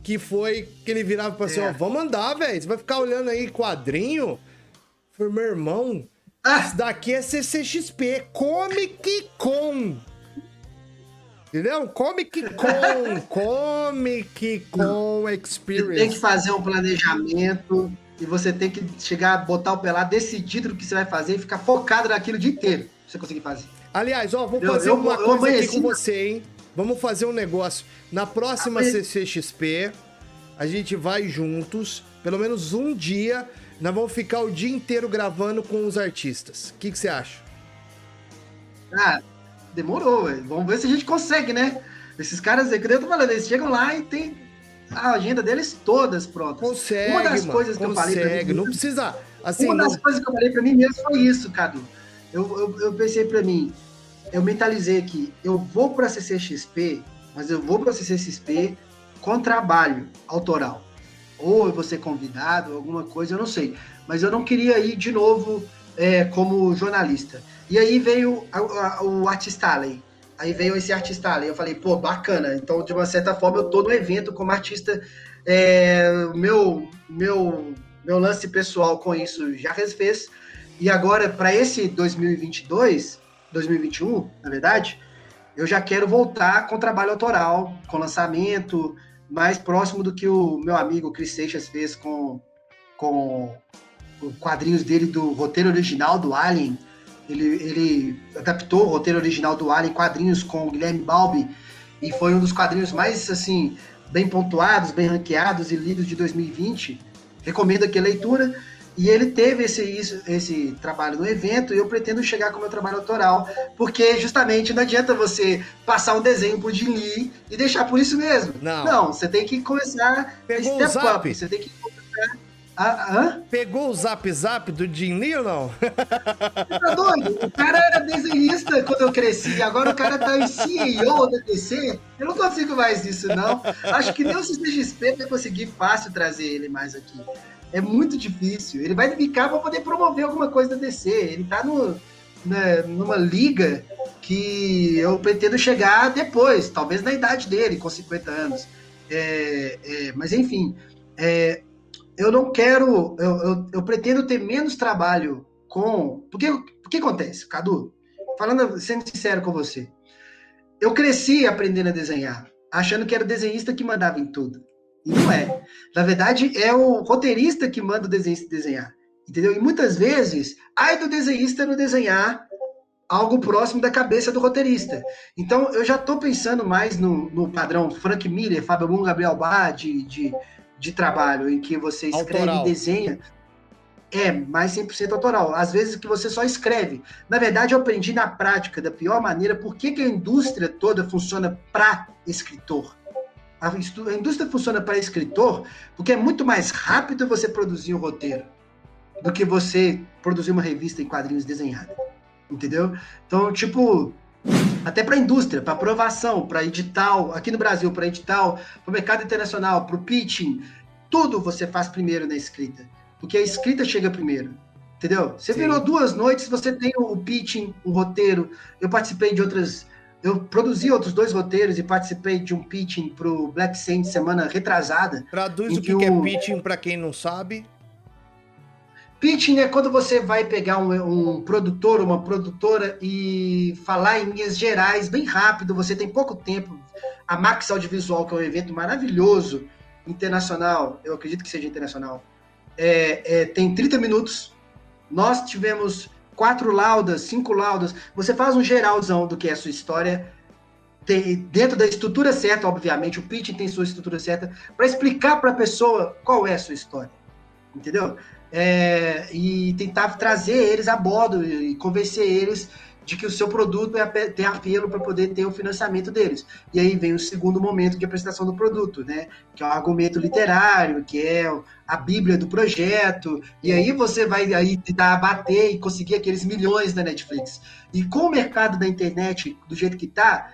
Que foi que ele virava e falou assim, ó, vamos andar, velho. Você vai ficar olhando aí quadrinho? Foi meu irmão... Isso daqui é CCXP, Comic Con. Entendeu? Comic Con Experience. Você tem que fazer um planejamento e você tem que chegar, botar o pé lá, decidido no que você vai fazer e ficar focado naquilo o dia inteiro, pra você conseguir fazer. Aliás, ó, vou fazer uma coisa aqui com você, hein? Vamos fazer um negócio. Na próxima CCXP, a gente vai juntos, pelo menos um dia... Nós vamos ficar o dia inteiro gravando com os artistas. O que você acha? Demorou, véio. Vamos ver se a gente consegue, né? Esses caras, que eu tô falando, eles chegam lá e tem a agenda deles todas prontas. Consegue, uma das coisas que eu falei pra mim... Não precisa... Assim, uma das coisas que eu falei pra mim mesmo foi isso, Cadu. Eu pensei pra mim, eu mentalizei aqui, eu vou pra CCXP, mas eu vou pra CCXP com trabalho autoral. Ou eu vou ser convidado, alguma coisa, eu não sei. Mas eu não queria ir de novo como jornalista. E aí veio o Artistalley. Aí veio esse Artistalley. Eu falei, pô, bacana. Então, de uma certa forma, eu tô no evento como artista. Meu lance pessoal com isso já fez. E agora, para esse 2022, 2021, na verdade, eu já quero voltar com trabalho autoral, com lançamento, mais próximo do que o meu amigo Chris Seixas fez com os quadrinhos dele do roteiro original do Alien. Ele adaptou o roteiro original do Alien, quadrinhos com o Guilherme Balbi, e foi um dos quadrinhos mais, assim, bem pontuados, bem ranqueados e lidos de 2020. Recomendo aqui a leitura. E ele teve esse trabalho no evento, e eu pretendo chegar com o meu trabalho autoral, porque justamente não adianta você passar um desenho pro Jim Lee e deixar por isso mesmo. Não, você tem que começar Pegou o zap? Você tem que começar Pegou o zap do Jim Lee ou não? Você tá doido? O cara era desenhista quando eu cresci, agora o cara tá em CEO da DC. Eu não consigo mais isso, não. Acho que nem o CCXP vai conseguir fácil trazer ele mais aqui. É muito difícil. Ele vai ficar para poder promover alguma coisa da DC. Ele tá numa liga que eu pretendo chegar depois, talvez na idade dele, com 50 anos. Mas, enfim, eu não quero... Eu pretendo ter menos trabalho com... O que acontece, Cadu? Sendo sincero com você. Eu cresci aprendendo a desenhar, achando que era o desenhista que mandava em tudo. E não é. Na verdade, é o roteirista que manda o desenhista desenhar. Entendeu? E muitas vezes, ai do desenhista não desenhar algo próximo da cabeça do roteirista. Então, eu já estou pensando mais no padrão Frank Miller, Fábio Moon, Gabriel Bá de trabalho, em que você escreve autoral. E desenha. Mais 100% autoral. Às vezes que você só escreve. Na verdade, eu aprendi na prática, da pior maneira, por que a indústria toda funciona para escritor. A indústria funciona para escritor porque é muito mais rápido você produzir um roteiro do que você produzir uma revista em quadrinhos desenhada. Entendeu? Então, tipo, até para a indústria, para aprovação, para edital, aqui no Brasil, para edital, para o mercado internacional, para o pitching, tudo você faz primeiro na escrita. Porque a escrita chega primeiro. Entendeu? Você virou 2 noites, você tem o pitching, o roteiro. Eu participei de outras... Eu produzi outros 2 roteiros e participei de um pitching pro Black Saint semana retrasada. Traduz o que é pitching para quem não sabe. Pitching é quando você vai pegar um produtor, uma produtora e falar em linhas gerais, bem rápido, você tem pouco tempo. A Max Audiovisual, que é um evento maravilhoso, internacional, eu acredito que seja internacional, tem 30 minutos. Nós tivemos 4 laudas, 5 laudas, você faz um geralzão do que é a sua história, dentro da estrutura certa, obviamente, o pitch tem sua estrutura certa, para explicar para a pessoa qual é a sua história, entendeu? E tentar trazer eles a bordo e convencer eles de que o seu produto tem apelo para poder ter o financiamento deles. E aí vem o segundo momento, que é a apresentação do produto, né? Que é o argumento literário, que é a bíblia do projeto, e aí você vai aí tentar bater e conseguir aqueles milhões da Netflix. E com o mercado da internet, do jeito que tá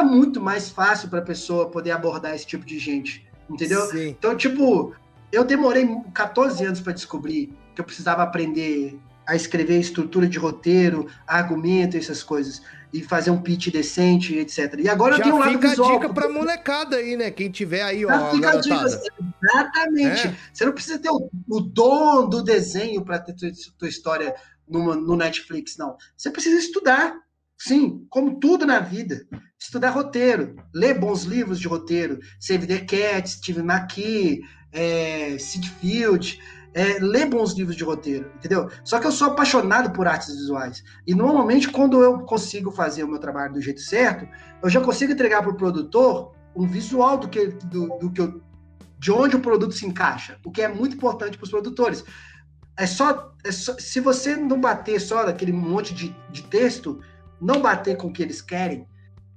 muito mais fácil para a pessoa poder abordar esse tipo de gente, entendeu? Sim. Então, tipo, eu demorei 14 anos para descobrir que eu precisava aprender a escrever estrutura de roteiro, argumento, essas coisas, e fazer um pitch decente, etc. E agora eu tenho um lado visual. Já fica a dica pra molecada aí, né? Quem tiver aí, ó, fica a dica, exatamente. Você não precisa ter o dom do desenho para ter tua história no Netflix, não. Você precisa estudar, sim, como tudo na vida. Estudar roteiro, ler bons livros de roteiro, Save the Cat, Steve McKee, Sid Field, ler bons livros de roteiro, entendeu? Só que eu sou apaixonado por artes visuais. E normalmente, quando eu consigo fazer o meu trabalho do jeito certo, eu já consigo entregar para o produtor um visual de onde o produto se encaixa, o que é muito importante para os produtores. Se você não bater só naquele monte de texto, não bater com o que eles querem,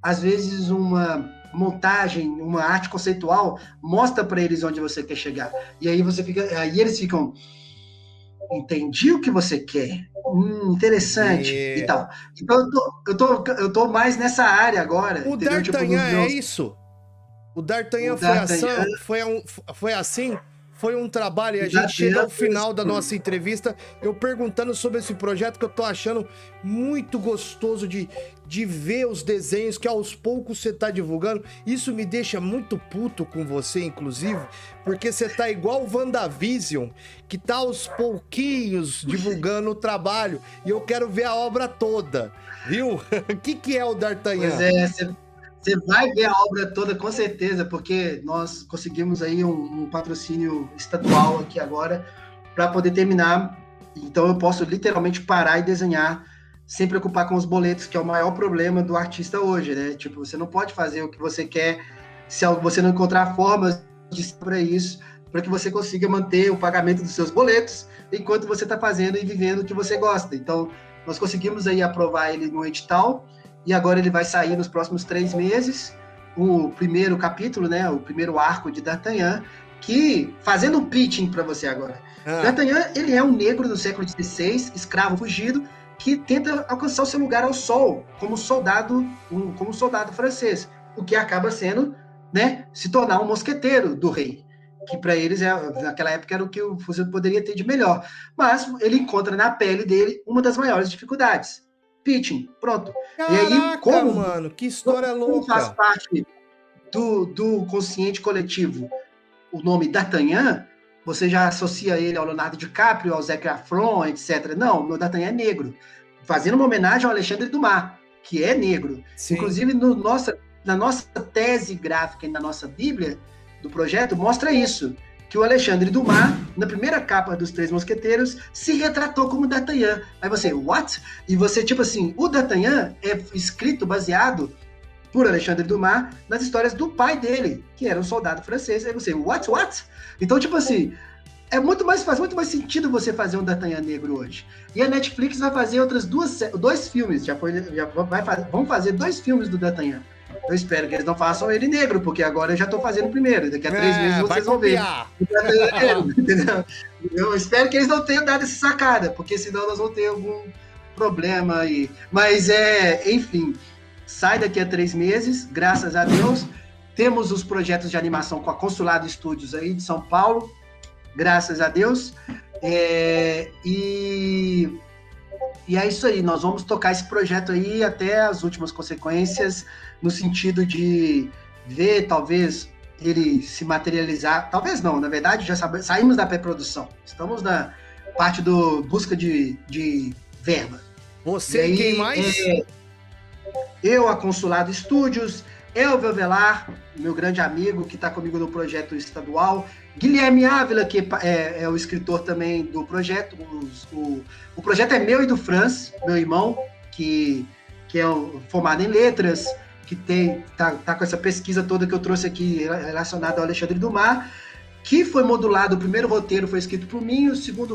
às vezes uma montagem, uma arte conceitual mostra para eles onde você quer chegar. E aí aí eles ficam, entendi o que você quer, interessante e tal. Então eu tô mais nessa área agora. O D'Artagnan é isso? O D'Artagnan foi assim? Foi um trabalho e a gente chega ao final da nossa entrevista eu perguntando sobre esse projeto que eu tô achando muito gostoso de ver os desenhos que aos poucos você tá divulgando. Isso me deixa muito puto com você, inclusive, porque você tá igual o WandaVision, que tá aos pouquinhos divulgando o trabalho e eu quero ver a obra toda, viu? O que é o D'Artagnan? Pois é, você vai ver a obra toda com certeza, porque nós conseguimos aí um patrocínio estadual aqui agora para poder terminar. Então eu posso literalmente parar e desenhar sem preocupar com os boletos, que é o maior problema do artista hoje, né? Tipo, você não pode fazer o que você quer se você não encontrar formas de para isso, para que você consiga manter o pagamento dos seus boletos enquanto você está fazendo e vivendo o que você gosta. Então, nós conseguimos aí aprovar ele no edital, e agora ele vai sair nos próximos 3 meses, o primeiro capítulo, né, o primeiro arco de D'Artagnan, que, fazendo um pitching para você agora, D'Artagnan, ele é um negro do século XVI, escravo fugido, que tenta alcançar o seu lugar ao sol, como soldado francês, o que acaba sendo, né, se tornar um mosqueteiro do rei, que para eles, naquela época, era o que o fuzil poderia ter de melhor. Mas ele encontra na pele dele uma das maiores dificuldades. Pitching, pronto. Caraca, e aí, como, mano, que história louca. Faz parte do consciente coletivo o nome D'Artagnan, você já associa ele ao Leonardo DiCaprio, ao Zac Efron, etc. Não, meu D'Artagnan é negro. Fazendo uma homenagem ao Alexandre Dumas, que é negro. Sim. Inclusive, na nossa tese gráfica e na nossa Bíblia do projeto, mostra isso. Que o Alexandre Dumas, na primeira capa dos Três Mosqueteiros, se retratou como D'Artagnan. Aí você, what? E você, tipo assim, o D'Artagnan é escrito, baseado por Alexandre Dumas, nas histórias do pai dele, que era um soldado francês. Aí você, what? Então, tipo assim, faz muito mais sentido você fazer um D'Artagnan negro hoje. E a Netflix vai fazer outras 2 filmes, vão fazer 2 filmes do D'Artagnan. Eu espero que eles não façam ele negro, porque agora eu já tô fazendo o primeiro. Daqui a 3 meses vocês vão ver. Entendeu? Eu espero que eles não tenham dado essa sacada, porque senão nós vamos ter algum problema aí. Mas enfim, sai daqui a 3 meses, graças a Deus. Temos os projetos de animação com a Consulado Studios aí de São Paulo, graças a Deus. E é isso aí, nós vamos tocar esse projeto aí até as últimas consequências, no sentido de ver, talvez, ele se materializar. Talvez não, na verdade, já saímos da pré-produção. Estamos na parte do busca de verba. Você e quem mais? Eu, a Consulado Studios, Elvio Avelar, meu grande amigo, que está comigo no projeto estadual, Guilherme Ávila, que é o escritor também do projeto. O projeto é meu e do Franz, meu irmão, que é formado em letras, que tá com essa pesquisa toda que eu trouxe aqui relacionada ao Alexandre Dumas, que foi modulado. O primeiro roteiro foi escrito por mim, o segundo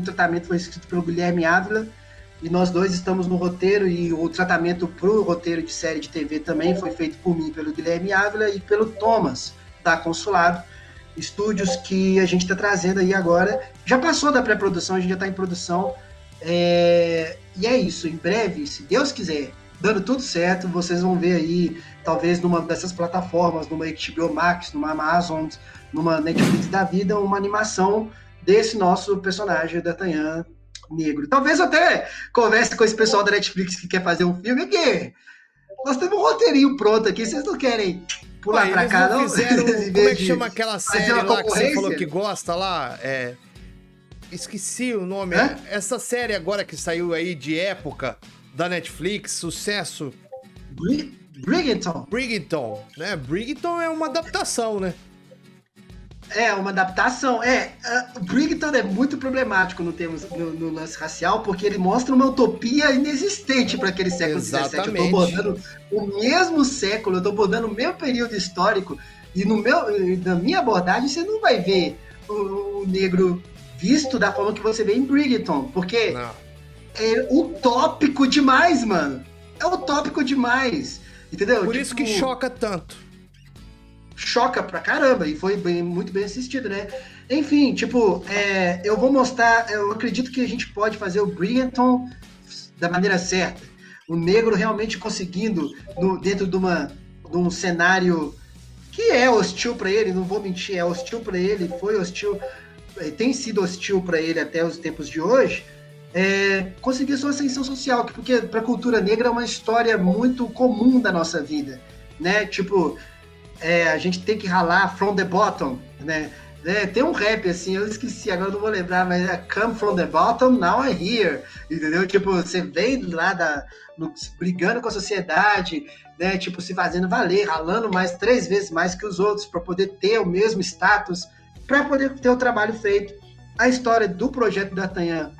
tratamento foi escrito pelo Guilherme Ávila, e nós dois estamos no roteiro, e o tratamento pro roteiro de série de TV também foi feito por mim, pelo Guilherme Ávila e pelo Thomas, da Consulado Estúdios, que a gente está trazendo aí agora. Já passou da pré-produção, a gente já está em produção. E é isso, em breve, se Deus quiser, dando tudo certo, vocês vão ver aí, talvez numa dessas plataformas, numa HBO Max, numa Amazon, numa Netflix da vida, uma animação desse nosso personagem, D'Artagnan negro. Talvez eu até converse com esse pessoal da Netflix que quer fazer um filme, porque nós temos um roteirinho pronto aqui, vocês não querem pular pra cá, não? Fizeram, como é que chama aquela série lá que você falou que gosta lá? Esqueci o nome. Essa série agora que saiu aí de época da Netflix, sucesso. Bridgerton, né? Bridgerton é uma adaptação, né? É, uma adaptação. Bridgerton é muito problemático no lance racial, porque ele mostra uma utopia inexistente para aquele século XVII. Eu tô abordando o mesmo século, eu tô abordando o mesmo período histórico, e na minha abordagem você não vai ver o negro visto da forma que você vê em Bridgerton, porque é utópico demais, mano. É utópico demais, entendeu? Por isso que choca tanto. Choca pra caramba, e foi muito bem assistido, né? Enfim, eu vou mostrar, eu acredito que a gente pode fazer o Bridgerton da maneira certa. O negro realmente conseguindo, dentro de um cenário que é hostil para ele, não vou mentir, é hostil para ele, foi hostil, tem sido hostil para ele até os tempos de hoje, conseguir sua ascensão social, porque para a cultura negra é uma história muito comum da nossa vida, né? Tipo, a gente tem que ralar from the bottom, né? Tem um rap assim, eu esqueci, agora não vou lembrar, mas é Come from the bottom, now I'm here, entendeu? Tipo, você vem lá brigando com a sociedade, né? Tipo, se fazendo valer, ralando mais 3 vezes mais que os outros para poder ter o mesmo status, para poder ter o trabalho feito. A história do projeto da Tanhan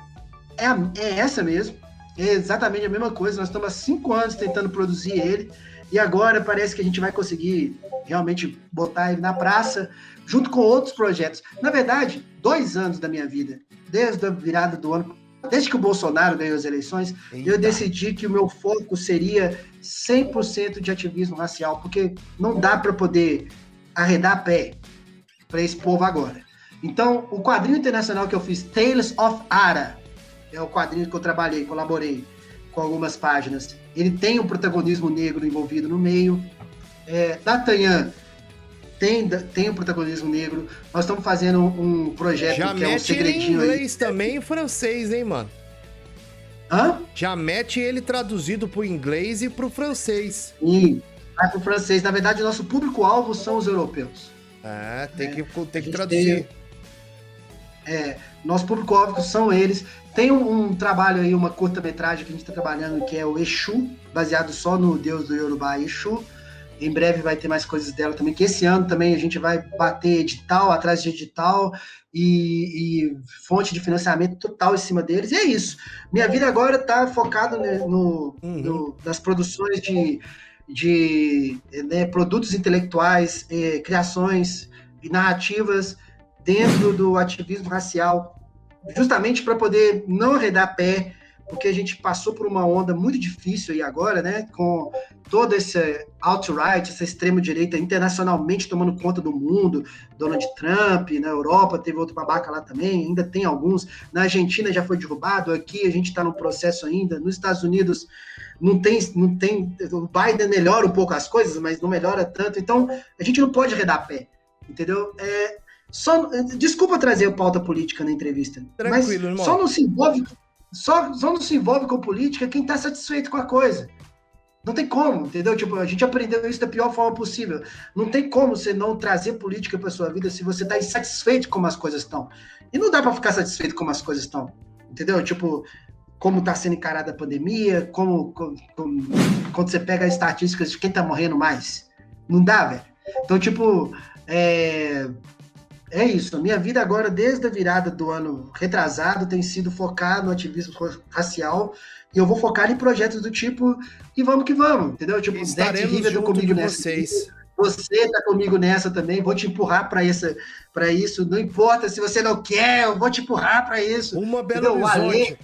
é essa mesmo, é exatamente a mesma coisa. Nós estamos há 5 anos tentando produzir ele, e agora parece que a gente vai conseguir realmente botar ele na praça, junto com outros projetos. Na verdade, 2 anos da minha vida, desde a virada do ano, desde que o Bolsonaro ganhou as eleições, eu decidi que o meu foco seria 100% de ativismo racial, porque não dá para poder arredar pé para esse povo agora. Então, o quadrinho internacional que eu fiz, Tales of Ara, é o quadrinho que eu trabalhei, colaborei com algumas páginas. Ele tem um protagonismo negro envolvido no meio. Da Tanhan tem um protagonismo negro. Nós estamos fazendo um projeto já que é um segredinho em inglês aí. Também em francês, hein, mano? Hã? Já mete ele traduzido pro inglês e pro francês. Sim, vai pro francês. Na verdade, o nosso público-alvo são os europeus. Tem que traduzir. Nosso público-alvo são eles. Tem um trabalho aí, uma curta-metragem que a gente está trabalhando, que é o Exu, baseado só no deus do Yorubá, Exu. Em breve vai ter mais coisas dela também, que esse ano também a gente vai bater edital, atrás de edital e fonte de financiamento total em cima deles. E é isso. Minha vida agora está focada nas produções de produtos intelectuais, criações e narrativas dentro do ativismo racial, justamente para poder não arredar pé, porque a gente passou por uma onda muito difícil aí agora, né, com toda essa alt-right, essa extrema-direita internacionalmente tomando conta do mundo, Donald Trump, na Europa teve outro babaca lá também, ainda tem alguns, na Argentina já foi derrubado, aqui a gente está no processo ainda, nos Estados Unidos não tem, o Biden melhora um pouco as coisas, mas não melhora tanto, então a gente não pode arredar pé, entendeu? Desculpa trazer a pauta política na entrevista, tranquilo, mas irmão. Só não se envolve com política quem está satisfeito com a coisa. Não tem como, entendeu? Tipo, a gente aprendeu isso da pior forma possível. Não tem como você não trazer política para sua vida se você está insatisfeito como as coisas estão. E não dá para ficar satisfeito como as coisas estão, entendeu? Tipo, como está sendo encarada a pandemia, quando você pega as estatísticas de quem está morrendo mais. Não dá, velho. Então, tipo, é isso. A minha vida agora, desde a virada do ano retrasado, tem sido focar no ativismo racial, e eu vou focar em projetos do tipo, e vamos que vamos, entendeu? Tipo, estaremos junto tá comigo nessa. Vocês. Você tá comigo nessa também, vou te empurrar para isso, não importa se você não quer, eu vou te empurrar para isso. Uma Belo Horizonte.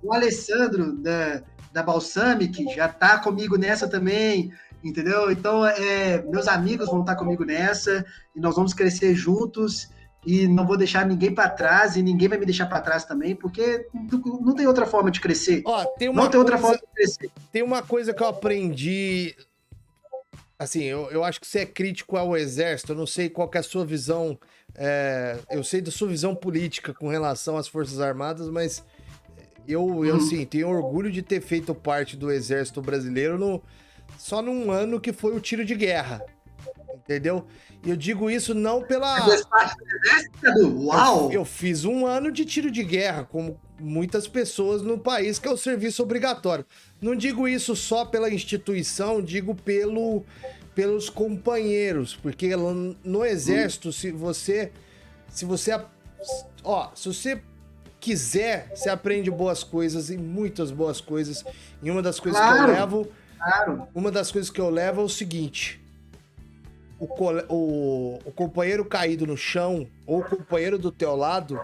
O Alessandro da Balsamic já tá comigo nessa também, entendeu? Então, meus amigos vão estar comigo nessa, e nós vamos crescer juntos, e não vou deixar ninguém para trás, e ninguém vai me deixar para trás também, porque não tem outra forma de crescer. Outra forma de crescer. Tem uma coisa que eu aprendi, assim, eu acho que você é crítico ao Exército, eu não sei qual que é a sua visão, eu sei da sua visão política com relação às Forças Armadas, mas eu sim, tenho orgulho de ter feito parte do Exército Brasileiro só num ano que foi o tiro de guerra, entendeu? E eu digo isso não pela... Uau! Eu fiz um ano de tiro de guerra, como muitas pessoas no país, que é o serviço obrigatório. Não digo isso só pela instituição, digo pelos companheiros, porque no Exército, se você quiser, você aprende boas coisas, e muitas boas coisas. E uma das coisas que eu levo... Claro. Uma das coisas que eu levo é o seguinte: o companheiro caído no chão, ou o companheiro do teu lado,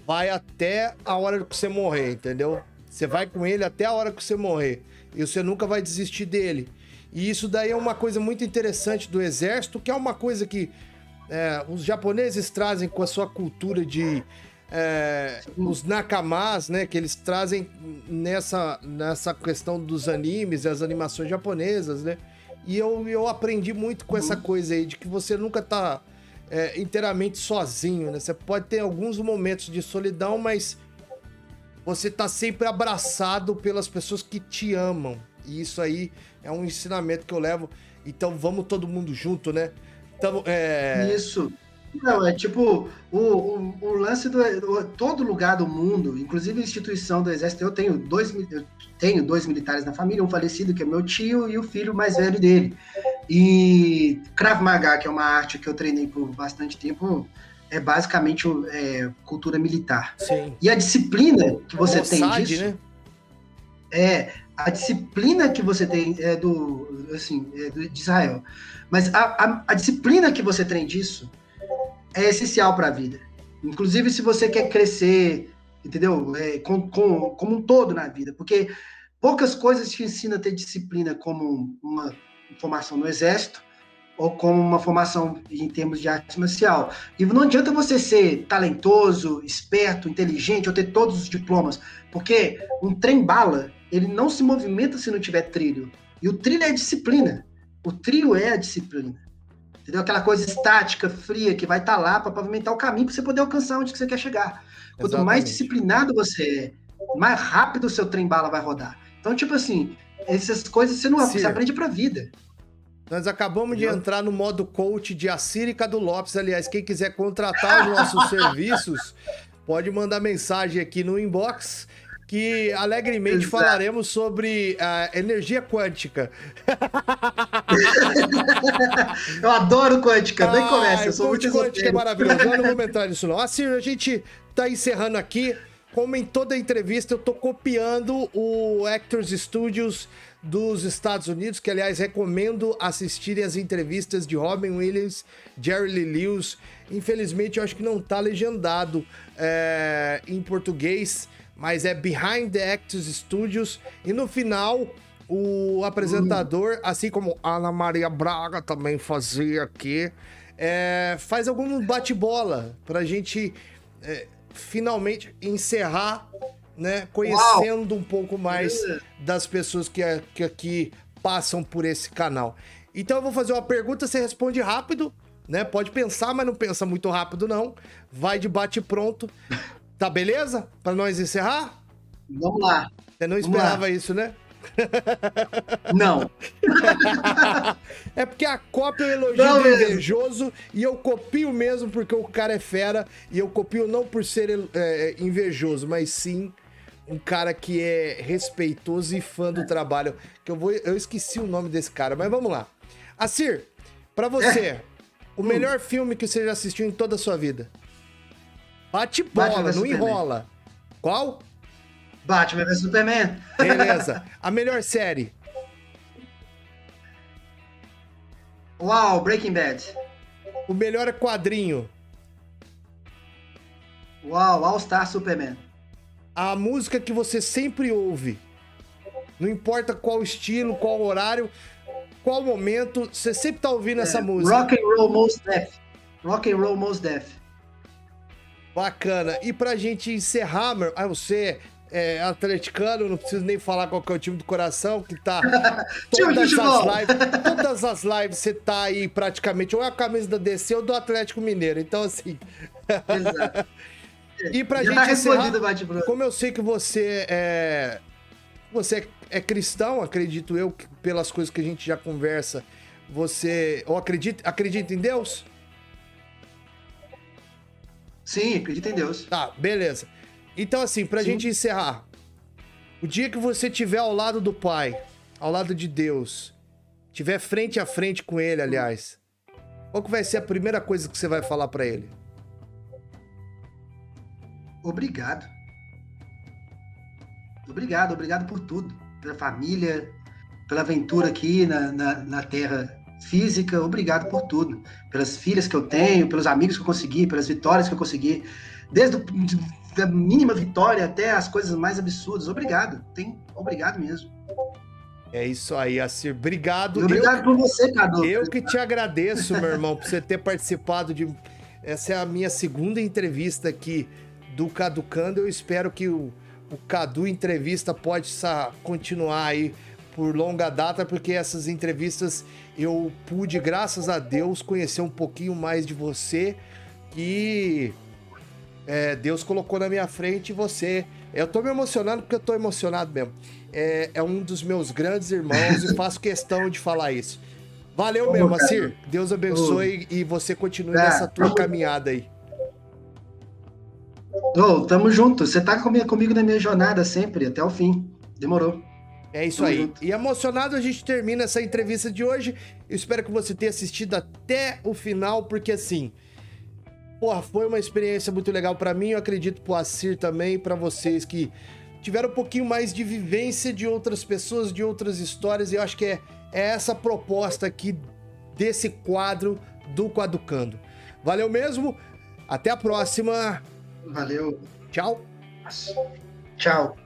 vai até a hora que você morrer, entendeu? Você vai com ele até a hora que você morrer. E você nunca vai desistir dele. E isso daí é uma coisa muito interessante do Exército, que é uma coisa que os japoneses trazem com a sua cultura de... os nakamas, né, que eles trazem nessa questão dos animes e as animações japonesas, né, E eu aprendi muito com essa coisa aí, de que você nunca tá inteiramente sozinho, né? Você pode ter alguns momentos de solidão, mas você tá sempre abraçado pelas pessoas que te amam. E isso aí é um ensinamento que eu levo. Então vamos todo mundo junto, né? Então, Isso. Não, é tipo, o lance todo lugar do mundo, inclusive a instituição do Exército, eu tenho dois militares na família, um falecido que é meu tio e o filho mais velho dele. E Krav Maga, que é uma arte que eu treinei por bastante tempo, é basicamente cultura militar. Sim. E a disciplina que você tem Mossad, disso... né? A disciplina que você tem de Israel. Mas a disciplina que você tem disso é essencial para a vida. Inclusive, se você quer crescer, entendeu? Como um todo na vida. Porque poucas coisas te ensinam a ter disciplina, como uma formação no exército ou como uma formação em termos de arte marcial. E não adianta você ser talentoso, esperto, inteligente ou ter todos os diplomas, porque um trem-bala, ele não se movimenta se não tiver trilho. E o trilho é a disciplina. O trilho é a disciplina. Entendeu? Aquela coisa estática, fria, que vai estar lá para pavimentar o caminho para você poder alcançar onde você quer chegar. Quanto mais disciplinado você é, mais rápido o seu trem-bala vai rodar. Então, tipo assim, essas coisas você aprende para a vida. Nós acabamos de entrar no modo coach de Assir e Cadu Lopes. Aliás, quem quiser contratar os nossos serviços, pode mandar mensagem aqui no inbox, que alegremente falaremos sobre a energia quântica. Eu adoro quântica, nem começa. Eu sou muito quântica é maravilhoso. Eu não vou entrar nisso, não. Assim, a gente tá encerrando aqui. Como em toda entrevista, eu tô copiando o Actors Studios dos Estados Unidos, que, aliás, recomendo assistirem as entrevistas de Robin Williams, Jerry Lee Lewis. Infelizmente, eu acho que não tá legendado em português, mas é Behind the Actors Studios. E no final, o apresentador, assim como Ana Maria Braga também fazia aqui, faz algum bate-bola pra gente finalmente encerrar, né, conhecendo um pouco mais das pessoas que aqui passam por esse canal. Então eu vou fazer uma pergunta, você responde rápido, né? Pode pensar, mas não pensa muito rápido, não. Vai de bate-pronto. Tá beleza? Pra nós encerrar? Vamos lá. Você não esperava isso, né? Não. É porque a cópia é um elogio do invejoso e eu copio mesmo porque o cara é fera, e eu copio não por ser invejoso, mas sim um cara que é respeitoso e fã do trabalho. Eu esqueci o nome desse cara, mas vamos lá. Assir, pra você, o melhor filme que você já assistiu em toda a sua vida? Bate bola, não enrola. Qual? Batman vs Superman. Beleza. A melhor série? Uau, Breaking Bad. O melhor quadrinho? Uau, All Star Superman. A música que você sempre ouve? Não importa qual estilo, qual horário, qual momento, você sempre tá ouvindo essa música. Rock and Roll Most Def. Rock and Roll Most Def. Bacana. E pra gente encerrar, você é atleticano, não preciso nem falar qual que é o time do coração, que tá todas as lives você tá aí praticamente, ou é a camisa da DC ou do Atlético Mineiro, então assim... Exato. E pra gente encerrar, como eu sei que você é cristão, acredito eu, que pelas coisas que a gente já conversa, você acredita em Deus? Sim, acredito em Deus. Tá, beleza. Então, assim, pra gente encerrar, o dia que você estiver ao lado do Pai, ao lado de Deus, estiver frente a frente com Ele, aliás, qual que vai ser a primeira coisa que você vai falar pra Ele? Obrigado. Obrigado por tudo. Pela família, pela aventura aqui na Terra física. Obrigado por tudo. Pelas filhas que eu tenho, pelos amigos que eu consegui, pelas vitórias que eu consegui. Desde a mínima vitória até as coisas mais absurdas. Obrigado. Obrigado mesmo. É isso aí, Assir. Obrigado. E obrigado por você, Cadu. Eu que te agradeço, meu irmão, por você ter participado de... Essa é a minha segunda entrevista aqui do Caducando. Eu espero que o Cadu Entrevista pode continuar aí por longa data, porque essas entrevistas eu pude, graças a Deus, conhecer um pouquinho mais de você, que Deus colocou na minha frente e você... Eu tô me emocionando porque eu tô emocionado mesmo. É um dos meus grandes irmãos e faço questão de falar isso. Valeu mesmo, Assir. Deus abençoe e você continue nessa tua caminhada aí. Tamo junto. Você tá comigo na minha jornada sempre, até o fim. Demorou. É isso aí. Junto. E emocionado, a gente termina essa entrevista de hoje. Eu espero que você tenha assistido até o final, porque assim, porra, foi uma experiência muito legal pra mim. Eu acredito pro Assir também, pra vocês que tiveram um pouquinho mais de vivência de outras pessoas, de outras histórias. E eu acho que é essa proposta aqui desse quadro do Quaducando. Valeu mesmo. Até a próxima. Valeu. Tchau. Tchau.